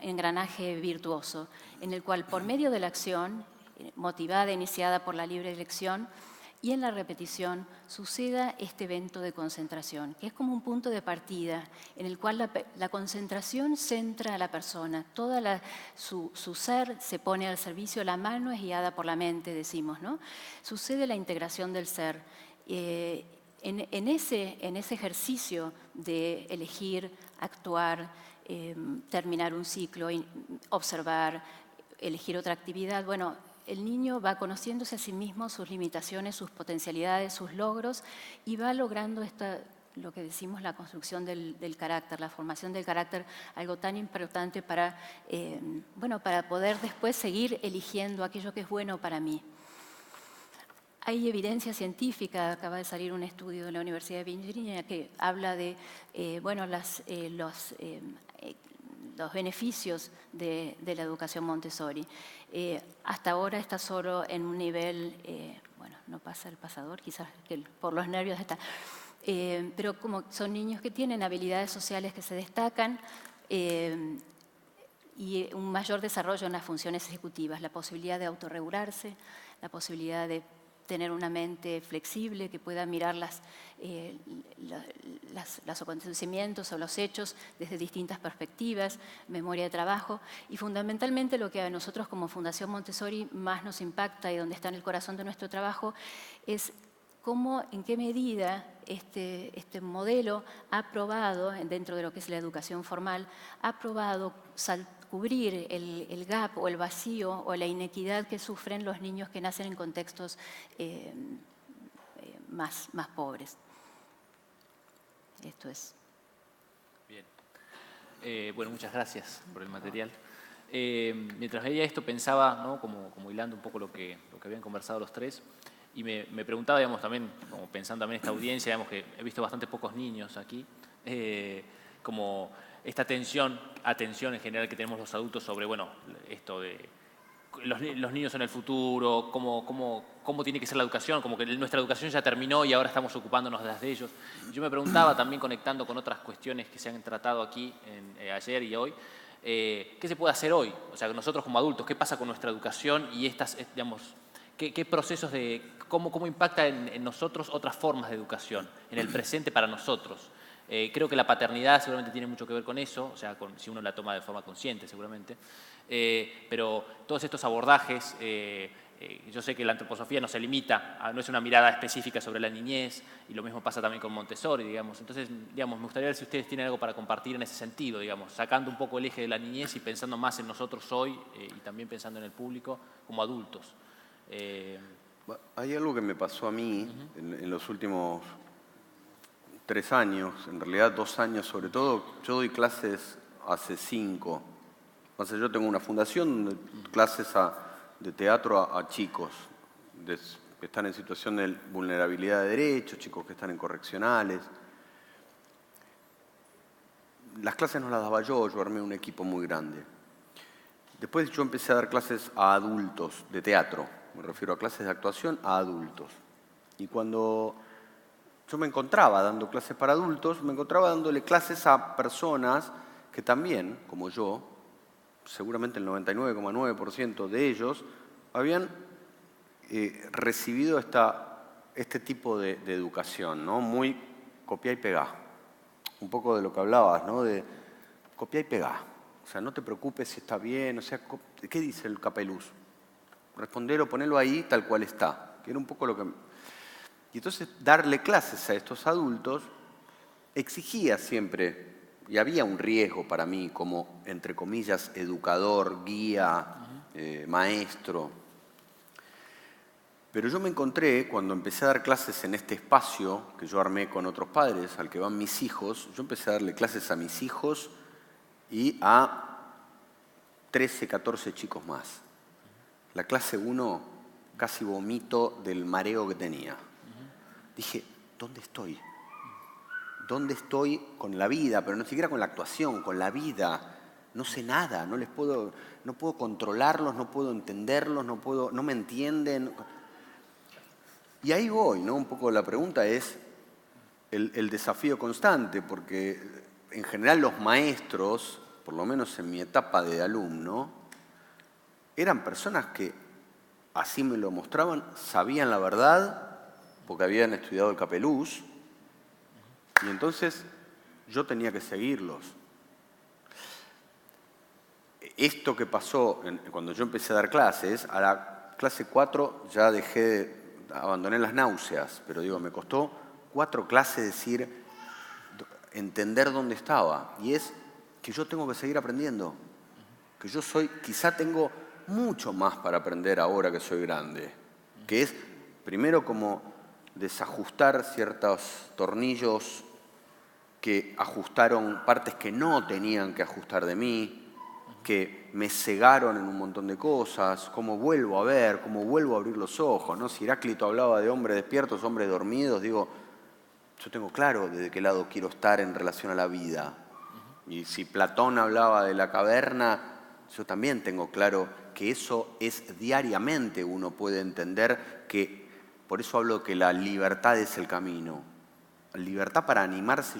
engranaje virtuoso, en el cual por medio de la acción, motivada, iniciada por la libre elección, y en la repetición suceda este evento de concentración, que es como un punto de partida en el cual la concentración centra a la persona. Su ser se pone al servicio, la mano es guiada por la mente, decimos, ¿no? Sucede la integración del ser. En ese ejercicio de elegir, actuar, terminar un ciclo, observar, elegir otra actividad, bueno, el niño va conociéndose a sí mismo, sus limitaciones, sus potencialidades, sus logros, y va logrando lo que decimos la construcción del carácter, la formación del carácter, algo tan importante para poder después seguir eligiendo aquello que es bueno para mí. Hay evidencia científica, acaba de salir un estudio de la Universidad de Virginia que habla de los beneficios de la educación Montessori. Hasta ahora está solo en un nivel, no pasa el pasador, quizás que por los nervios está, pero como son niños que tienen habilidades sociales que se destacan y un mayor desarrollo en las funciones ejecutivas, la posibilidad de autorregularse, la posibilidad de tener una mente flexible que pueda mirar los acontecimientos o los hechos desde distintas perspectivas, memoria de trabajo y fundamentalmente lo que a nosotros como Fundación Montessori más nos impacta y donde está en el corazón de nuestro trabajo es cómo, en qué medida este modelo ha probado, dentro de lo que es la educación formal, ha probado cubrir el gap o el vacío o la inequidad que sufren los niños que nacen en contextos más pobres. Esto es. Bien. Muchas gracias por el material. Mientras veía esto pensaba, ¿no? como hilando un poco lo que habían conversado los tres, y me preguntaba, digamos, también, como pensando también en esta audiencia, digamos, que he visto bastante pocos niños aquí, como esta atención en general que tenemos los adultos sobre, esto de los niños en el futuro, cómo tiene que ser la educación, como que nuestra educación ya terminó y ahora estamos ocupándonos de ellos. Yo me preguntaba también, conectando con otras cuestiones que se han tratado aquí ayer y hoy, ¿qué se puede hacer hoy? O sea, nosotros como adultos, ¿qué pasa con nuestra educación y qué procesos cómo impacta en nosotros otras formas de educación, en el presente para nosotros? Creo que la paternidad seguramente tiene mucho que ver con eso, o sea, si uno la toma de forma consciente seguramente, pero todos estos abordajes, yo sé que la antroposofía no se limita, no es una mirada específica sobre la niñez, y lo mismo pasa también con Montessori, digamos. Entonces, me gustaría ver si ustedes tienen algo para compartir en ese sentido, digamos, sacando un poco el eje de la niñez y pensando más en nosotros hoy y también pensando en el público como adultos. Hay algo que me pasó a mí en los últimos 3 años, en realidad 2 años sobre todo. Yo doy clases hace 5. O sea, yo tengo una fundación donde doy clases de teatro a chicos que están en situación de vulnerabilidad de derechos, chicos que están en correccionales. Las clases no las daba yo armé un equipo muy grande. Después yo empecé a dar clases a adultos de teatro, me refiero a clases de actuación a adultos. Y cuando yo me encontraba dando clases para adultos, me encontraba dándole clases a personas que también, como yo, seguramente el 99,9% de ellos, habían recibido esta este tipo de educación, ¿no? Muy copia y pegá. Un poco de lo que hablabas, ¿no? De copia y pegá. O sea, no te preocupes si está bien, o sea, ¿qué dice el Capeluz? Respondelo, ponelo ahí tal cual está. Que era un poco lo que... Y entonces darle clases a estos adultos exigía siempre, y había un riesgo para mí como, entre comillas, educador, guía, maestro. Pero yo me encontré, cuando empecé a dar clases en este espacio que yo armé con otros padres, al que van mis hijos, yo empecé a darle clases a mis hijos y a 13, 14 chicos más. La clase 1 casi vomito del mareo que tenía. Dije, ¿dónde estoy? ¿Dónde estoy con la vida? Pero no siquiera con la actuación, con la vida. No sé nada, no puedo controlarlos, no puedo entenderlos, no me entienden. Y ahí voy, ¿no? Un poco la pregunta es el desafío constante, porque en general los maestros, por lo menos en mi etapa de alumno, eran personas que, así me lo mostraban, sabían la verdad, porque habían estudiado el Capeluz, y entonces yo tenía que seguirlos. Esto que pasó cuando yo empecé a dar clases, a la clase 4 ya abandoné las náuseas, pero digo, me costó 4 clases entender dónde estaba. Y es que yo tengo que seguir aprendiendo, que yo quizá tengo mucho más para aprender ahora que soy grande, que es primero como desajustar ciertos tornillos que ajustaron partes que no tenían que ajustar de mí, que me cegaron en un montón de cosas, cómo vuelvo a ver, cómo vuelvo a abrir los ojos, ¿no? Si Heráclito hablaba de hombres despiertos, hombres dormidos, digo, yo tengo claro desde qué lado quiero estar en relación a la vida. Y si Platón hablaba de la caverna, yo también tengo claro que eso es diariamente, uno puede entender que, por eso hablo que la libertad es el camino. La libertad para animarse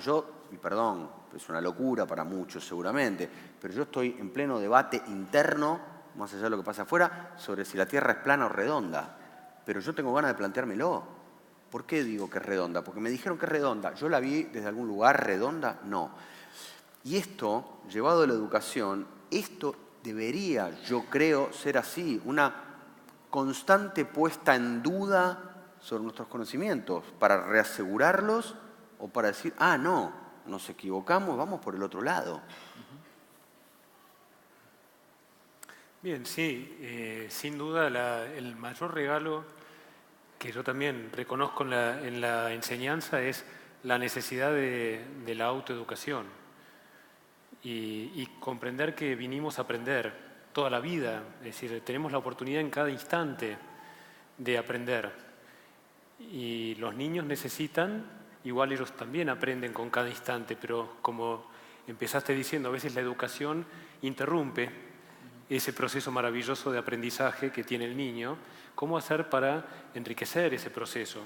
y perdón, es una locura para muchos seguramente, pero yo estoy en pleno debate interno, más allá de lo que pasa afuera, sobre si la Tierra es plana o redonda. Pero yo tengo ganas de planteármelo. ¿Por qué digo que es redonda? Porque me dijeron que es redonda. ¿Yo la vi desde algún lugar redonda? No. Y esto, llevado a la educación, esto debería, yo creo, ser así, una constante puesta en duda sobre nuestros conocimientos, para reasegurarlos o para decir, no, nos equivocamos, vamos por el otro lado. Bien, sí, sin duda el mayor regalo que yo también reconozco en la enseñanza es la necesidad de la autoeducación y comprender que vinimos a aprender toda la vida, es decir, tenemos la oportunidad en cada instante de aprender. Y los niños necesitan, igual ellos también aprenden con cada instante, pero como empezaste diciendo, a veces la educación interrumpe ese proceso maravilloso de aprendizaje que tiene el niño. ¿Cómo hacer para enriquecer ese proceso?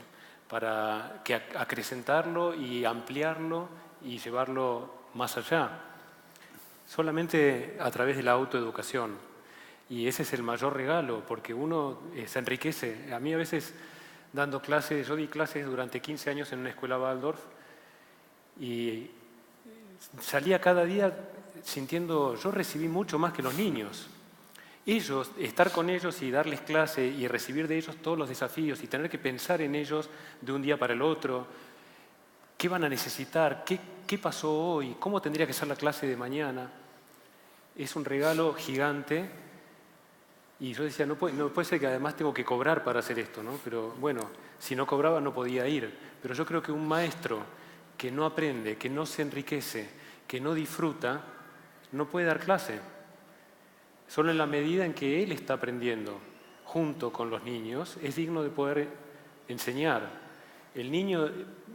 Para acrecentarlo y ampliarlo y llevarlo más allá. Solamente a través de la autoeducación. Y ese es el mayor regalo, porque uno se enriquece. A mí a veces, dando clases, yo di clases durante 15 años en una escuela Waldorf y salía cada día sintiendo, yo recibí mucho más que los niños. Ellos, estar con ellos y darles clase y recibir de ellos todos los desafíos y tener que pensar en ellos de un día para el otro, qué van a necesitar, qué pasó hoy, cómo tendría que ser la clase de mañana, es un regalo gigante. Y yo decía, no puede ser que además tengo que cobrar para hacer esto, ¿no? Pero bueno, si no cobraba no podía ir. Pero yo creo que un maestro que no aprende, que no se enriquece, que no disfruta, no puede dar clase. Solo en la medida en que él está aprendiendo junto con los niños, es digno de poder enseñar. El niño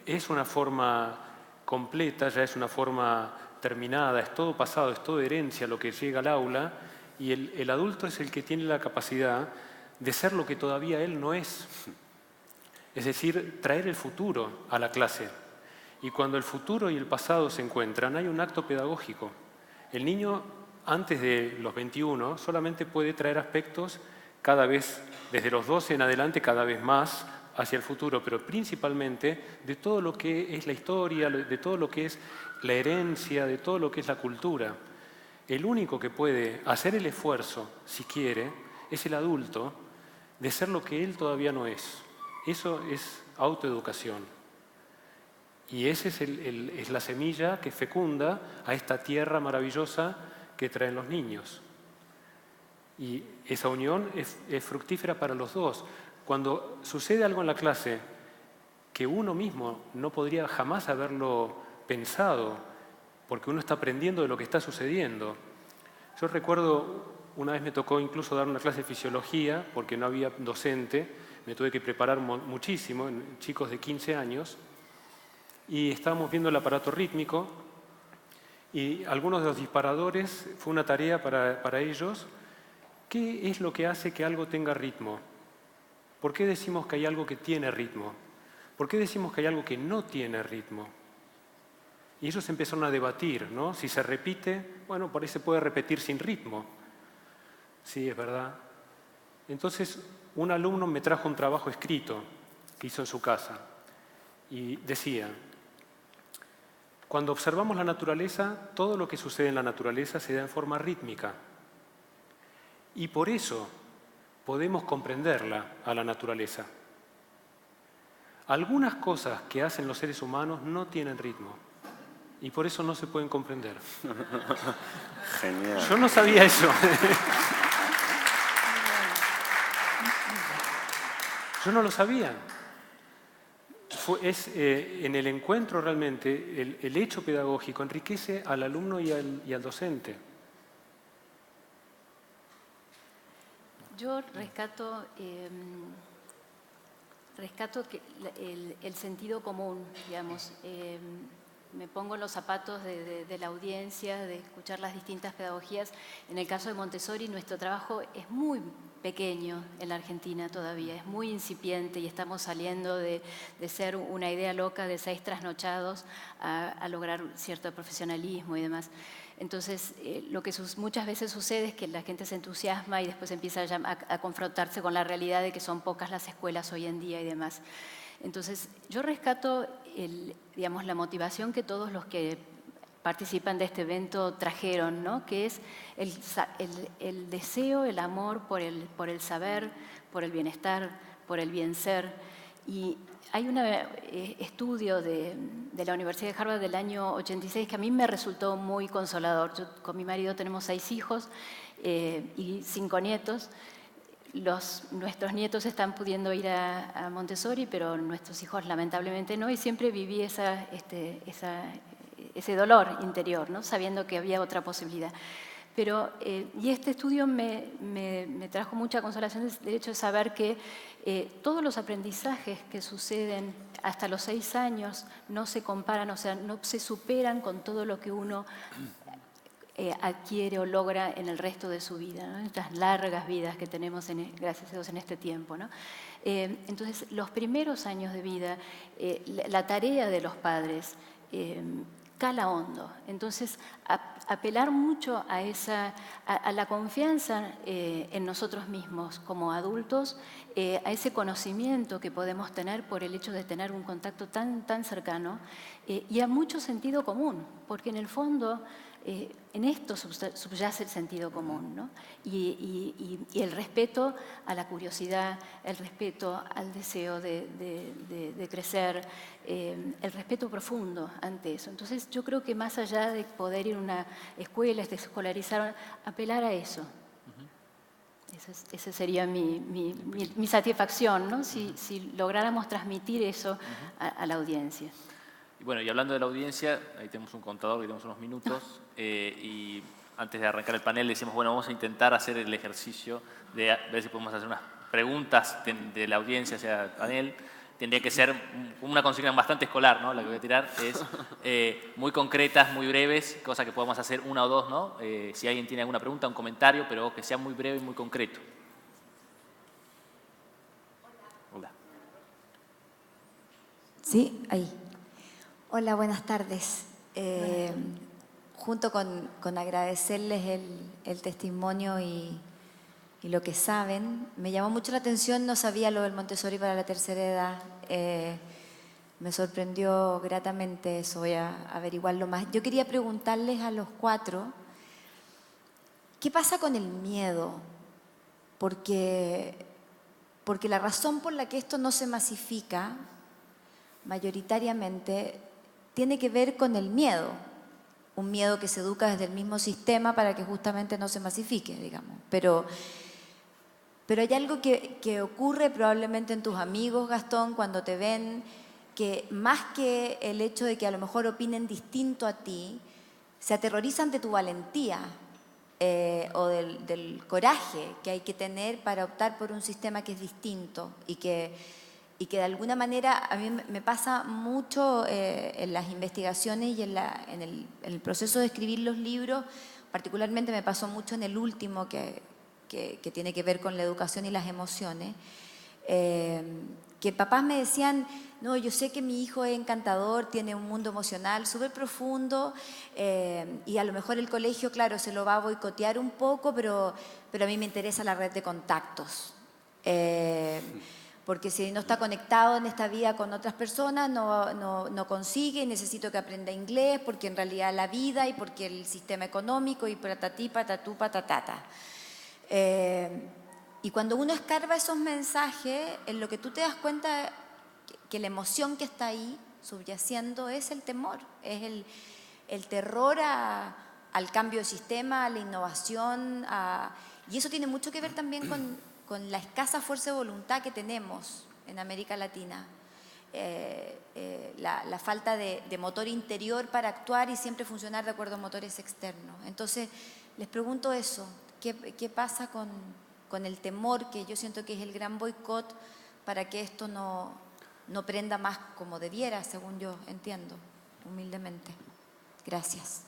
es una forma completa, ya es una forma terminada, es todo pasado, es todo herencia lo que llega al aula. Y el adulto es el que tiene la capacidad de ser lo que todavía él no es. Es decir, traer el futuro a la clase. Y cuando el futuro y el pasado se encuentran, hay un acto pedagógico. El niño, antes de los 21, solamente puede traer aspectos cada vez, desde los 12 en adelante, cada vez más hacia el futuro, pero principalmente de todo lo que es la historia, de todo lo que es la herencia, de todo lo que es la cultura. El único que puede hacer el esfuerzo, si quiere, es el adulto, de ser lo que él todavía no es. Eso es autoeducación. Y esa es la semilla que fecunda a esta tierra maravillosa que traen los niños. Y esa unión es fructífera para los dos. Cuando sucede algo en la clase que uno mismo no podría jamás haberlo pensado, porque uno está aprendiendo de lo que está sucediendo. Yo recuerdo, una vez me tocó incluso dar una clase de fisiología, porque no había docente, me tuve que preparar muchísimo, en chicos de 15 años, y estábamos viendo el aparato rítmico, y algunos de los disparadores, fue una tarea para ellos. ¿Qué es lo que hace que algo tenga ritmo? ¿Por qué decimos que hay algo que tiene ritmo? ¿Por qué decimos que hay algo que no tiene ritmo? Y ellos empezaron a debatir, ¿no? Si se repite, bueno, por ahí se puede repetir sin ritmo. Sí, es verdad. Entonces, un alumno me trajo un trabajo escrito que hizo en su casa y decía: cuando observamos la naturaleza, todo lo que sucede en la naturaleza se da en forma rítmica. Y por eso podemos comprenderla a la naturaleza. Algunas cosas que hacen los seres humanos no tienen ritmo y por eso no se pueden comprender. Genial. Yo no sabía eso. Yo no lo sabía. En el encuentro realmente, el hecho pedagógico enriquece al alumno y al docente. Yo rescato que el sentido común, digamos. Me pongo en los zapatos de la audiencia, de escuchar las distintas pedagogías. En el caso de Montessori, nuestro trabajo es muy pequeño en la Argentina todavía, es muy incipiente y estamos saliendo de ser una idea loca de 6 trasnochados a lograr cierto profesionalismo y demás. Entonces, lo que muchas veces sucede es que la gente se entusiasma y después empieza a confrontarse con la realidad de que son pocas las escuelas hoy en día y demás. Entonces, yo rescato digamos, la motivación que todos los que participan de este evento trajeron, ¿no? Que es el deseo, el amor por el saber, por el bienestar, por el bien ser. Y hay un estudio de la Universidad de Harvard del año 86 que a mí me resultó muy consolador. Yo, con mi marido tenemos 6 hijos y 5 nietos. Nuestros nietos están pudiendo ir a Montessori, pero nuestros hijos lamentablemente no, y siempre viví ese dolor interior, ¿no? Sabiendo que había otra posibilidad. Pero, y este estudio me trajo mucha consolación, el hecho de saber que todos los aprendizajes que suceden hasta los 6 años no se comparan, o sea, no se superan con todo lo que uno adquiere o logra en el resto de su vida, ¿no? Estas largas vidas que tenemos, gracias a Dios, en este tiempo, ¿no? Entonces, los primeros años de vida, la tarea de los padres cala hondo. Entonces, apelar mucho a la confianza en nosotros mismos como adultos, a ese conocimiento que podemos tener por el hecho de tener un contacto tan cercano, y a mucho sentido común, porque en el fondo en esto subyace el sentido común, ¿no? Y el respeto a la curiosidad, el respeto al deseo de crecer, el respeto profundo ante eso. Entonces yo creo que más allá de poder ir a una escuela, escolarizar, apelar a eso. Esa sería mi satisfacción, ¿no? Si lográramos transmitir eso a la audiencia. Y bueno, y hablando de la audiencia, ahí tenemos un contador, y tenemos unos minutos, y antes de arrancar el panel decimos, bueno, vamos a intentar hacer el ejercicio de ver si podemos hacer unas preguntas de la audiencia hacia el panel. Tendría que ser una consigna bastante escolar, ¿no? La que voy a tirar es muy concretas, muy breves, cosa que podamos hacer una o dos, ¿no? Si alguien tiene alguna pregunta, un comentario, pero que sea muy breve y muy concreto. Hola. Sí, ahí. Hola, buenas tardes. Junto con agradecerles el testimonio y y lo que saben. Me llamó mucho la atención, no sabía lo del Montessori para la tercera edad. Me sorprendió gratamente eso, voy a averiguarlo más. Yo quería preguntarles a los 4, ¿qué pasa con el miedo? Porque la razón por la que esto no se masifica, mayoritariamente, tiene que ver con el miedo. Un miedo que se educa desde el mismo sistema para que justamente no se masifique, digamos. Pero hay algo que ocurre probablemente en tus amigos, Gastón, cuando te ven, que más que el hecho de que a lo mejor opinen distinto a ti, se aterrorizan de tu valentía o del coraje que hay que tener para optar por un sistema que es distinto y que de alguna manera a mí me pasa mucho en las investigaciones y en el proceso de escribir los libros, particularmente me pasó mucho en el último que tiene que ver con la educación y las emociones, que papás me decían, no, yo sé que mi hijo es encantador, tiene un mundo emocional súper profundo y a lo mejor el colegio, claro, se lo va a boicotear un poco, pero a mí me interesa la red de contactos. Porque si no está conectado en esta vida con otras personas, no consigue, y necesito que aprenda inglés, porque en realidad la vida y porque el sistema económico y patatí, patatú, patatata. Y cuando uno escarba esos mensajes, en lo que tú te das cuenta que la emoción que está ahí subyaciendo es el temor, es el terror al cambio de sistema, a la innovación, y eso tiene mucho que ver también con la escasa fuerza de voluntad que tenemos en América Latina. La falta de motor interior para actuar y siempre funcionar de acuerdo a motores externos. Entonces, les pregunto eso, ¿qué pasa con el temor, que yo siento que es el gran boicot, para que esto no prenda más como debiera, según yo entiendo, humildemente? Gracias.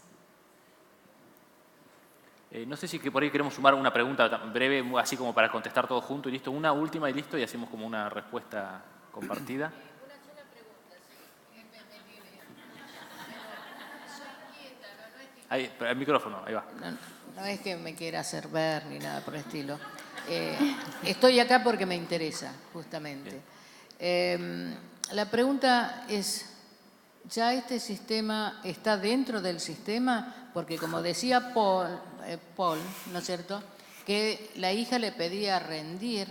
No sé si que por ahí queremos sumar una pregunta breve, así como para contestar todo junto y listo. Una última y listo, y hacemos como una respuesta compartida. Una sola pregunta, sí. Soy quieta, no es que... Ahí, el micrófono, ahí va. No es que me quiera hacer ver ni nada por el estilo. Estoy acá porque me interesa, justamente. La pregunta es, ¿ya este sistema está dentro del sistema? Porque como decía Paul, ¿no es cierto?, que la hija le pedía rendir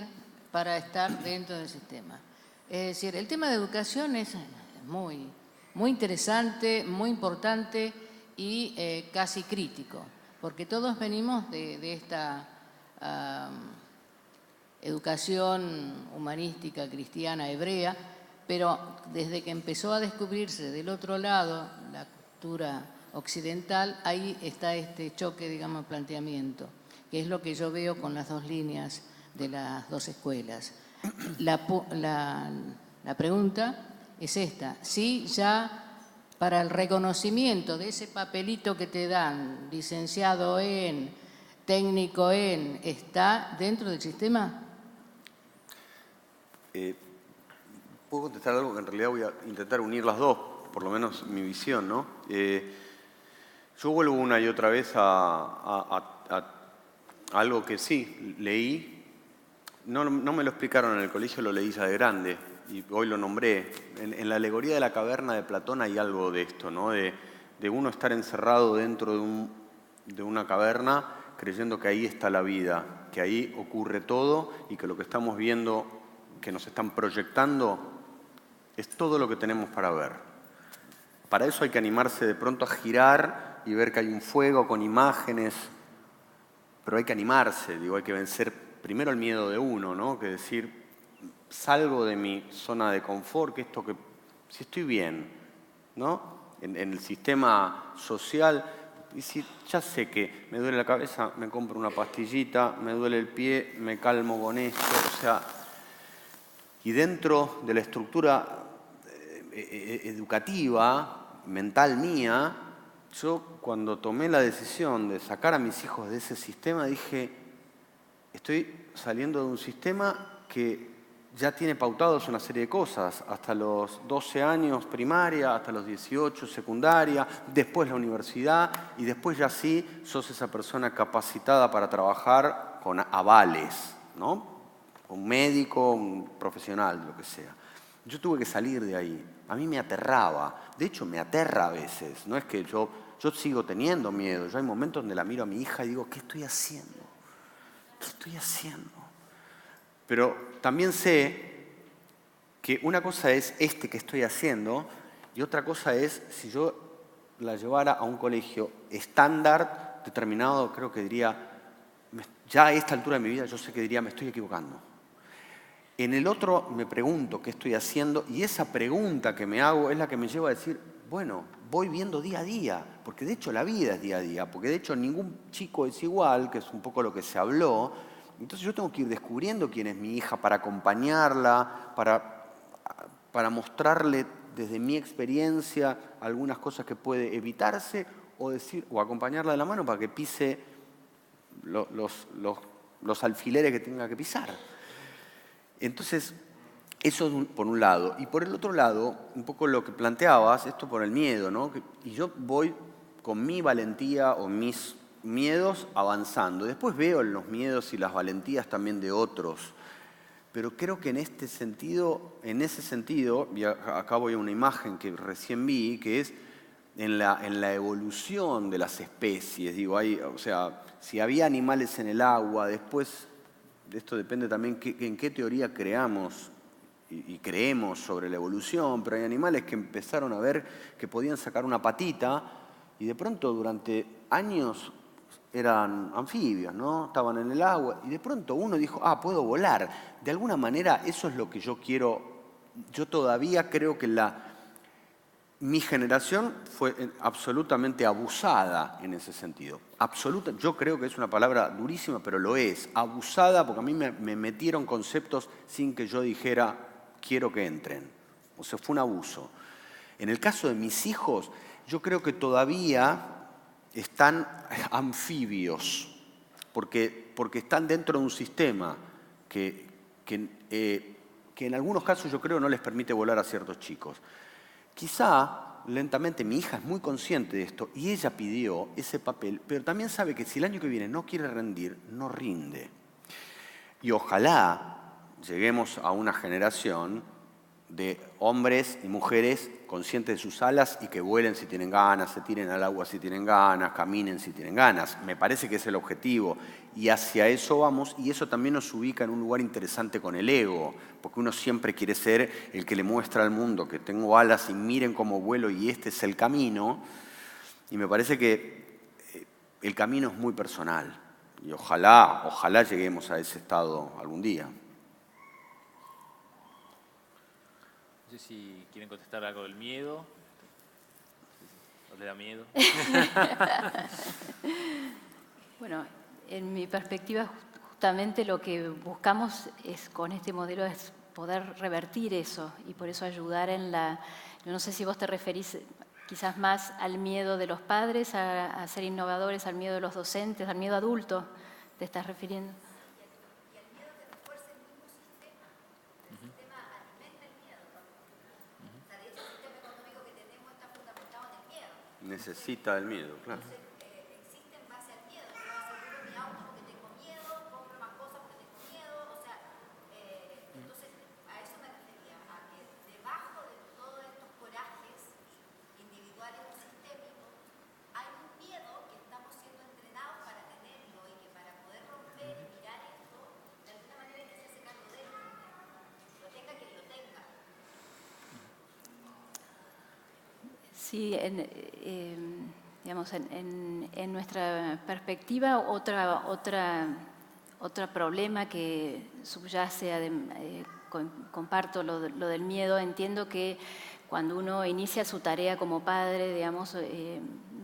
para estar dentro del sistema. Es decir, el tema de educación es muy, muy interesante, muy importante y casi crítico, porque todos venimos de esta educación humanística, cristiana, hebrea, pero desde que empezó a descubrirse del otro lado la cultura occidental, ahí está este choque, digamos, planteamiento, que es lo que yo veo con las dos líneas de las dos escuelas. La pregunta es esta: si ya para el reconocimiento de ese papelito que te dan, licenciado en, técnico en, ¿está dentro del sistema? Puedo contestar algo que en realidad voy a intentar unir las dos, por lo menos mi visión, ¿no? Yo vuelvo una y otra vez a algo que sí, leí, no me lo explicaron en el colegio, lo leí ya de grande y hoy lo nombré. En la alegoría de la caverna de Platón hay algo de esto, ¿no? De uno estar encerrado dentro de una caverna creyendo que ahí está la vida, que ahí ocurre todo y que lo que estamos viendo, que nos están proyectando, es todo lo que tenemos para ver. Para eso hay que animarse de pronto a girar y ver que hay un fuego con imágenes, pero hay que animarse, digo, hay que vencer primero el miedo de uno, ¿no? Que decir, salgo de mi zona de confort, que esto que, si estoy bien, ¿no? En el sistema social, y si ya sé que me duele la cabeza, me compro una pastillita, me duele el pie, me calmo con esto, o sea, y dentro de la estructura educativa, mental mía, yo cuando tomé la decisión de sacar a mis hijos de ese sistema, dije, estoy saliendo de un sistema que ya tiene pautados una serie de cosas, hasta los 12 años primaria, hasta los 18 secundaria, después la universidad, y después ya sí sos esa persona capacitada para trabajar con avales, ¿no? Un médico, un profesional, lo que sea. Yo tuve que salir de ahí. A mí me aterraba. De hecho, me aterra a veces. No es que yo sigo teniendo miedo. Yo hay momentos donde la miro a mi hija y digo, ¿qué estoy haciendo? ¿Qué estoy haciendo? Pero también sé que una cosa es que estoy haciendo y otra cosa es si yo la llevara a un colegio estándar, determinado, creo que diría, ya a esta altura de mi vida yo sé que diría, me estoy equivocando. En el otro me pregunto qué estoy haciendo y esa pregunta que me hago es la que me lleva a decir, bueno, voy viendo día a día, porque de hecho la vida es día a día, porque de hecho ningún chico es igual, que es un poco lo que se habló. Entonces yo tengo que ir descubriendo quién es mi hija para acompañarla, para mostrarle desde mi experiencia algunas cosas que puede evitarse o acompañarla de la mano para que pise los alfileres que tenga que pisar. Entonces, eso por un lado. Y por el otro lado, un poco lo que planteabas, esto por el miedo, ¿no? Y yo voy con mi valentía o mis miedos avanzando. Después veo los miedos y las valentías también de otros. Pero creo que en ese sentido, y acá voy a una imagen que recién vi, que es en la evolución de las especies. Digo, o sea, si había animales en el agua, después, esto depende también en qué teoría creamos y creemos sobre la evolución, pero hay animales que empezaron a ver que podían sacar una patita y de pronto durante años eran anfibios, ¿no? Estaban en el agua y de pronto uno dijo, puedo volar. De alguna manera eso es lo que yo quiero. Yo todavía creo que mi generación fue absolutamente abusada en ese sentido. Yo creo que es una palabra durísima, pero lo es. Abusada porque a mí me metieron conceptos sin que yo dijera, quiero que entren. O sea, fue un abuso. En el caso de mis hijos, yo creo que todavía están anfibios, porque están dentro de un sistema que en algunos casos yo creo no les permite volar a ciertos chicos. Quizá, lentamente, mi hija es muy consciente de esto y ella pidió ese papel, pero también sabe que si el año que viene no quiere rendir, no rinde. Y ojalá lleguemos a una generación de hombres y mujeres conscientes de sus alas y que vuelen si tienen ganas, se tiren al agua si tienen ganas, caminen si tienen ganas. Me parece que es el objetivo y hacia eso vamos y eso también nos ubica en un lugar interesante con el ego, porque uno siempre quiere ser el que le muestra al mundo que tengo alas y miren cómo vuelo y este es el camino. Y me parece que el camino es muy personal y ojalá lleguemos a ese estado algún día. No sé si quieren contestar algo del miedo. ¿O les da miedo? Bueno, en mi perspectiva, justamente lo que buscamos con este modelo es poder revertir eso y por eso ayudar yo no sé si vos te referís quizás más al miedo de los padres, a ser innovadores, al miedo de los docentes, al miedo adulto, ¿te estás refiriendo? Necesita el miedo, claro. Existe en base al miedo. Yo aseguro mi auto porque tengo miedo, compro más cosas porque tengo miedo. O sea, entonces a eso me refería, a que debajo de todos estos corajes individuales o sistémicos hay un miedo que estamos siendo entrenados para tenerlo y que para poder romper y mirar esto, de alguna manera hay que hacerse cargo de él. Lo tenga quien lo tenga. Sí, digamos, en nuestra perspectiva, otro problema que subyace, comparto lo del miedo, entiendo que cuando uno inicia su tarea como padre, digamos,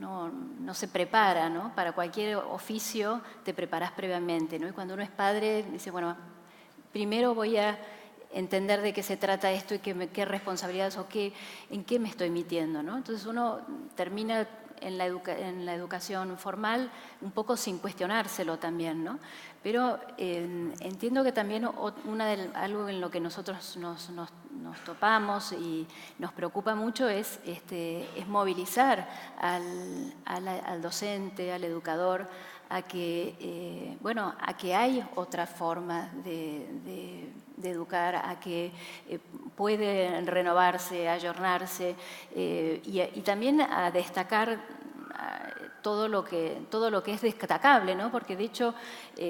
no se prepara, ¿no? Para cualquier oficio te preparas previamente, ¿no? Y cuando uno es padre, dice, bueno, primero voy a entender de qué se trata esto y qué responsabilidades o en qué me estoy metiendo, ¿no? Entonces uno termina en la educación formal un poco sin cuestionárselo también, ¿no? Pero entiendo que también algo en lo que nosotros nos topamos y nos preocupa mucho es movilizar al docente, al educador, a que, bueno, a que hay otra forma de educar, a que puede renovarse, ayornarse y también a destacar todo lo que es destacable, ¿no? Porque de hecho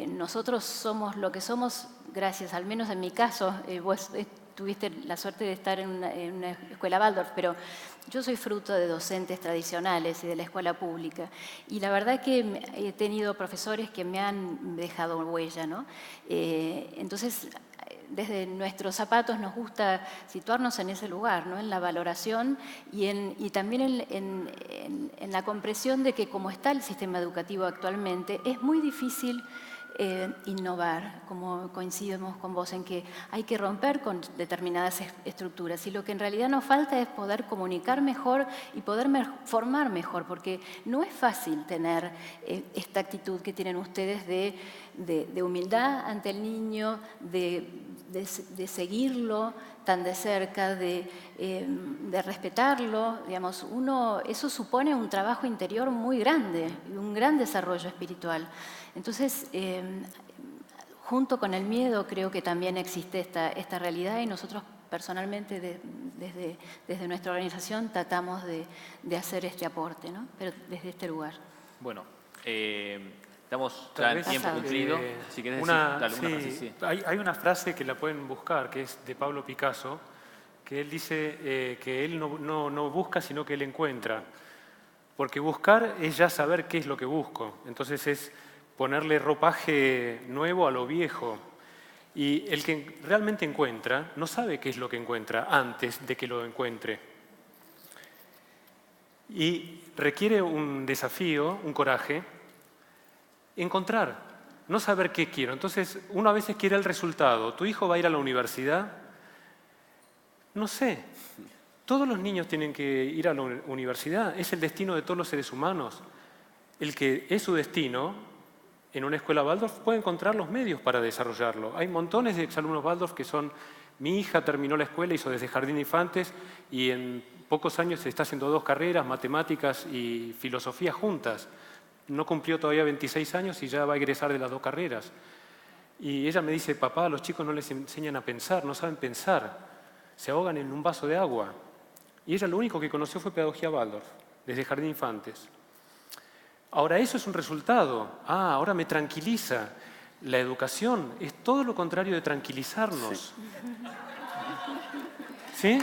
nosotros somos lo que somos gracias, al menos en mi caso, vos tuviste la suerte de estar en una escuela Waldorf, pero yo soy fruto de docentes tradicionales y de la escuela pública. Y la verdad que he tenido profesores que me han dejado huella, ¿no? Entonces, desde nuestros zapatos nos gusta situarnos en ese lugar, ¿no? En la valoración y también en la comprensión de que como está el sistema educativo actualmente, es muy difícil innovar, como coincidimos con vos en que hay que romper con determinadas estructuras y lo que en realidad nos falta es poder comunicar mejor y poder formar mejor, porque no es fácil tener esta actitud que tienen ustedes de humildad ante el niño, de seguirlo tan de cerca, de respetarlo, digamos, eso supone un trabajo interior muy grande, un gran desarrollo espiritual. Entonces, junto con el miedo creo que también existe esta realidad y nosotros personalmente desde nuestra organización tratamos de hacer este aporte, ¿no? Pero desde este lugar. Bueno, estamos ya en tiempo cumplido. Si querés decir alguna frase, sí. Hay una frase que la pueden buscar, que es de Pablo Picasso, que él dice que él no busca, sino que él encuentra. Porque buscar es ya saber qué es lo que busco. Entonces es ponerle ropaje nuevo a lo viejo. Y el que realmente encuentra no sabe qué es lo que encuentra antes de que lo encuentre. Y requiere un desafío, un coraje, encontrar, no saber qué quiero. Entonces, uno a veces quiere el resultado. ¿Tu hijo va a ir a la universidad? No sé. Todos los niños tienen que ir a la universidad. Es el destino de todos los seres humanos. El que es su destino, en una escuela Waldorf, puede encontrar los medios para desarrollarlo. Hay montones de exalumnos Waldorf que son... Mi hija terminó la escuela, hizo desde jardín de infantes y en pocos años se está haciendo 2 carreras, matemáticas y filosofía juntas. No cumplió todavía 26 años y ya va a egresar de las 2 carreras. Y ella me dice, papá, a los chicos no les enseñan a pensar, no saben pensar, se ahogan en un vaso de agua. Y ella lo único que conoció fue pedagogía Waldorf, desde jardín de infantes. Ahora, eso es un resultado. Ahora me tranquiliza. La educación es todo lo contrario de tranquilizarnos. ¿Sí?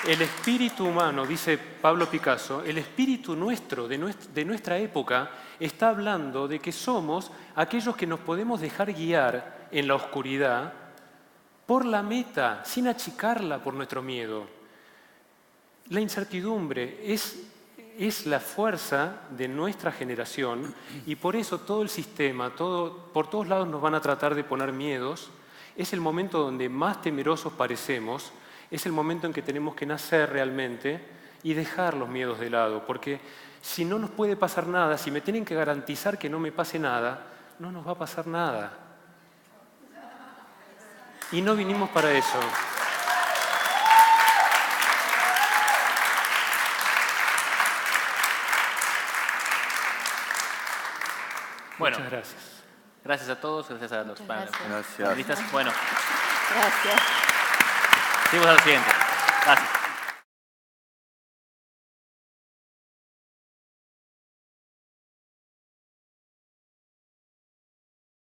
El espíritu humano, dice Pablo Picasso, el espíritu nuestro, de nuestra época, está hablando de que somos aquellos que nos podemos dejar guiar en la oscuridad por la meta, sin achicarla por nuestro miedo. La incertidumbre es la fuerza de nuestra generación y por eso todo el sistema, por todos lados nos van a tratar de poner miedos. Es el momento donde más temerosos parecemos, es el momento en que tenemos que nacer realmente y dejar los miedos de lado, porque si no nos puede pasar nada, si me tienen que garantizar que no me pase nada, no nos va a pasar nada. Y no vinimos para eso. Bueno, muchas gracias. Gracias a todos, gracias a los Gracias. panelistas. Bueno, Gracias. seguimos al siguiente. Gracias.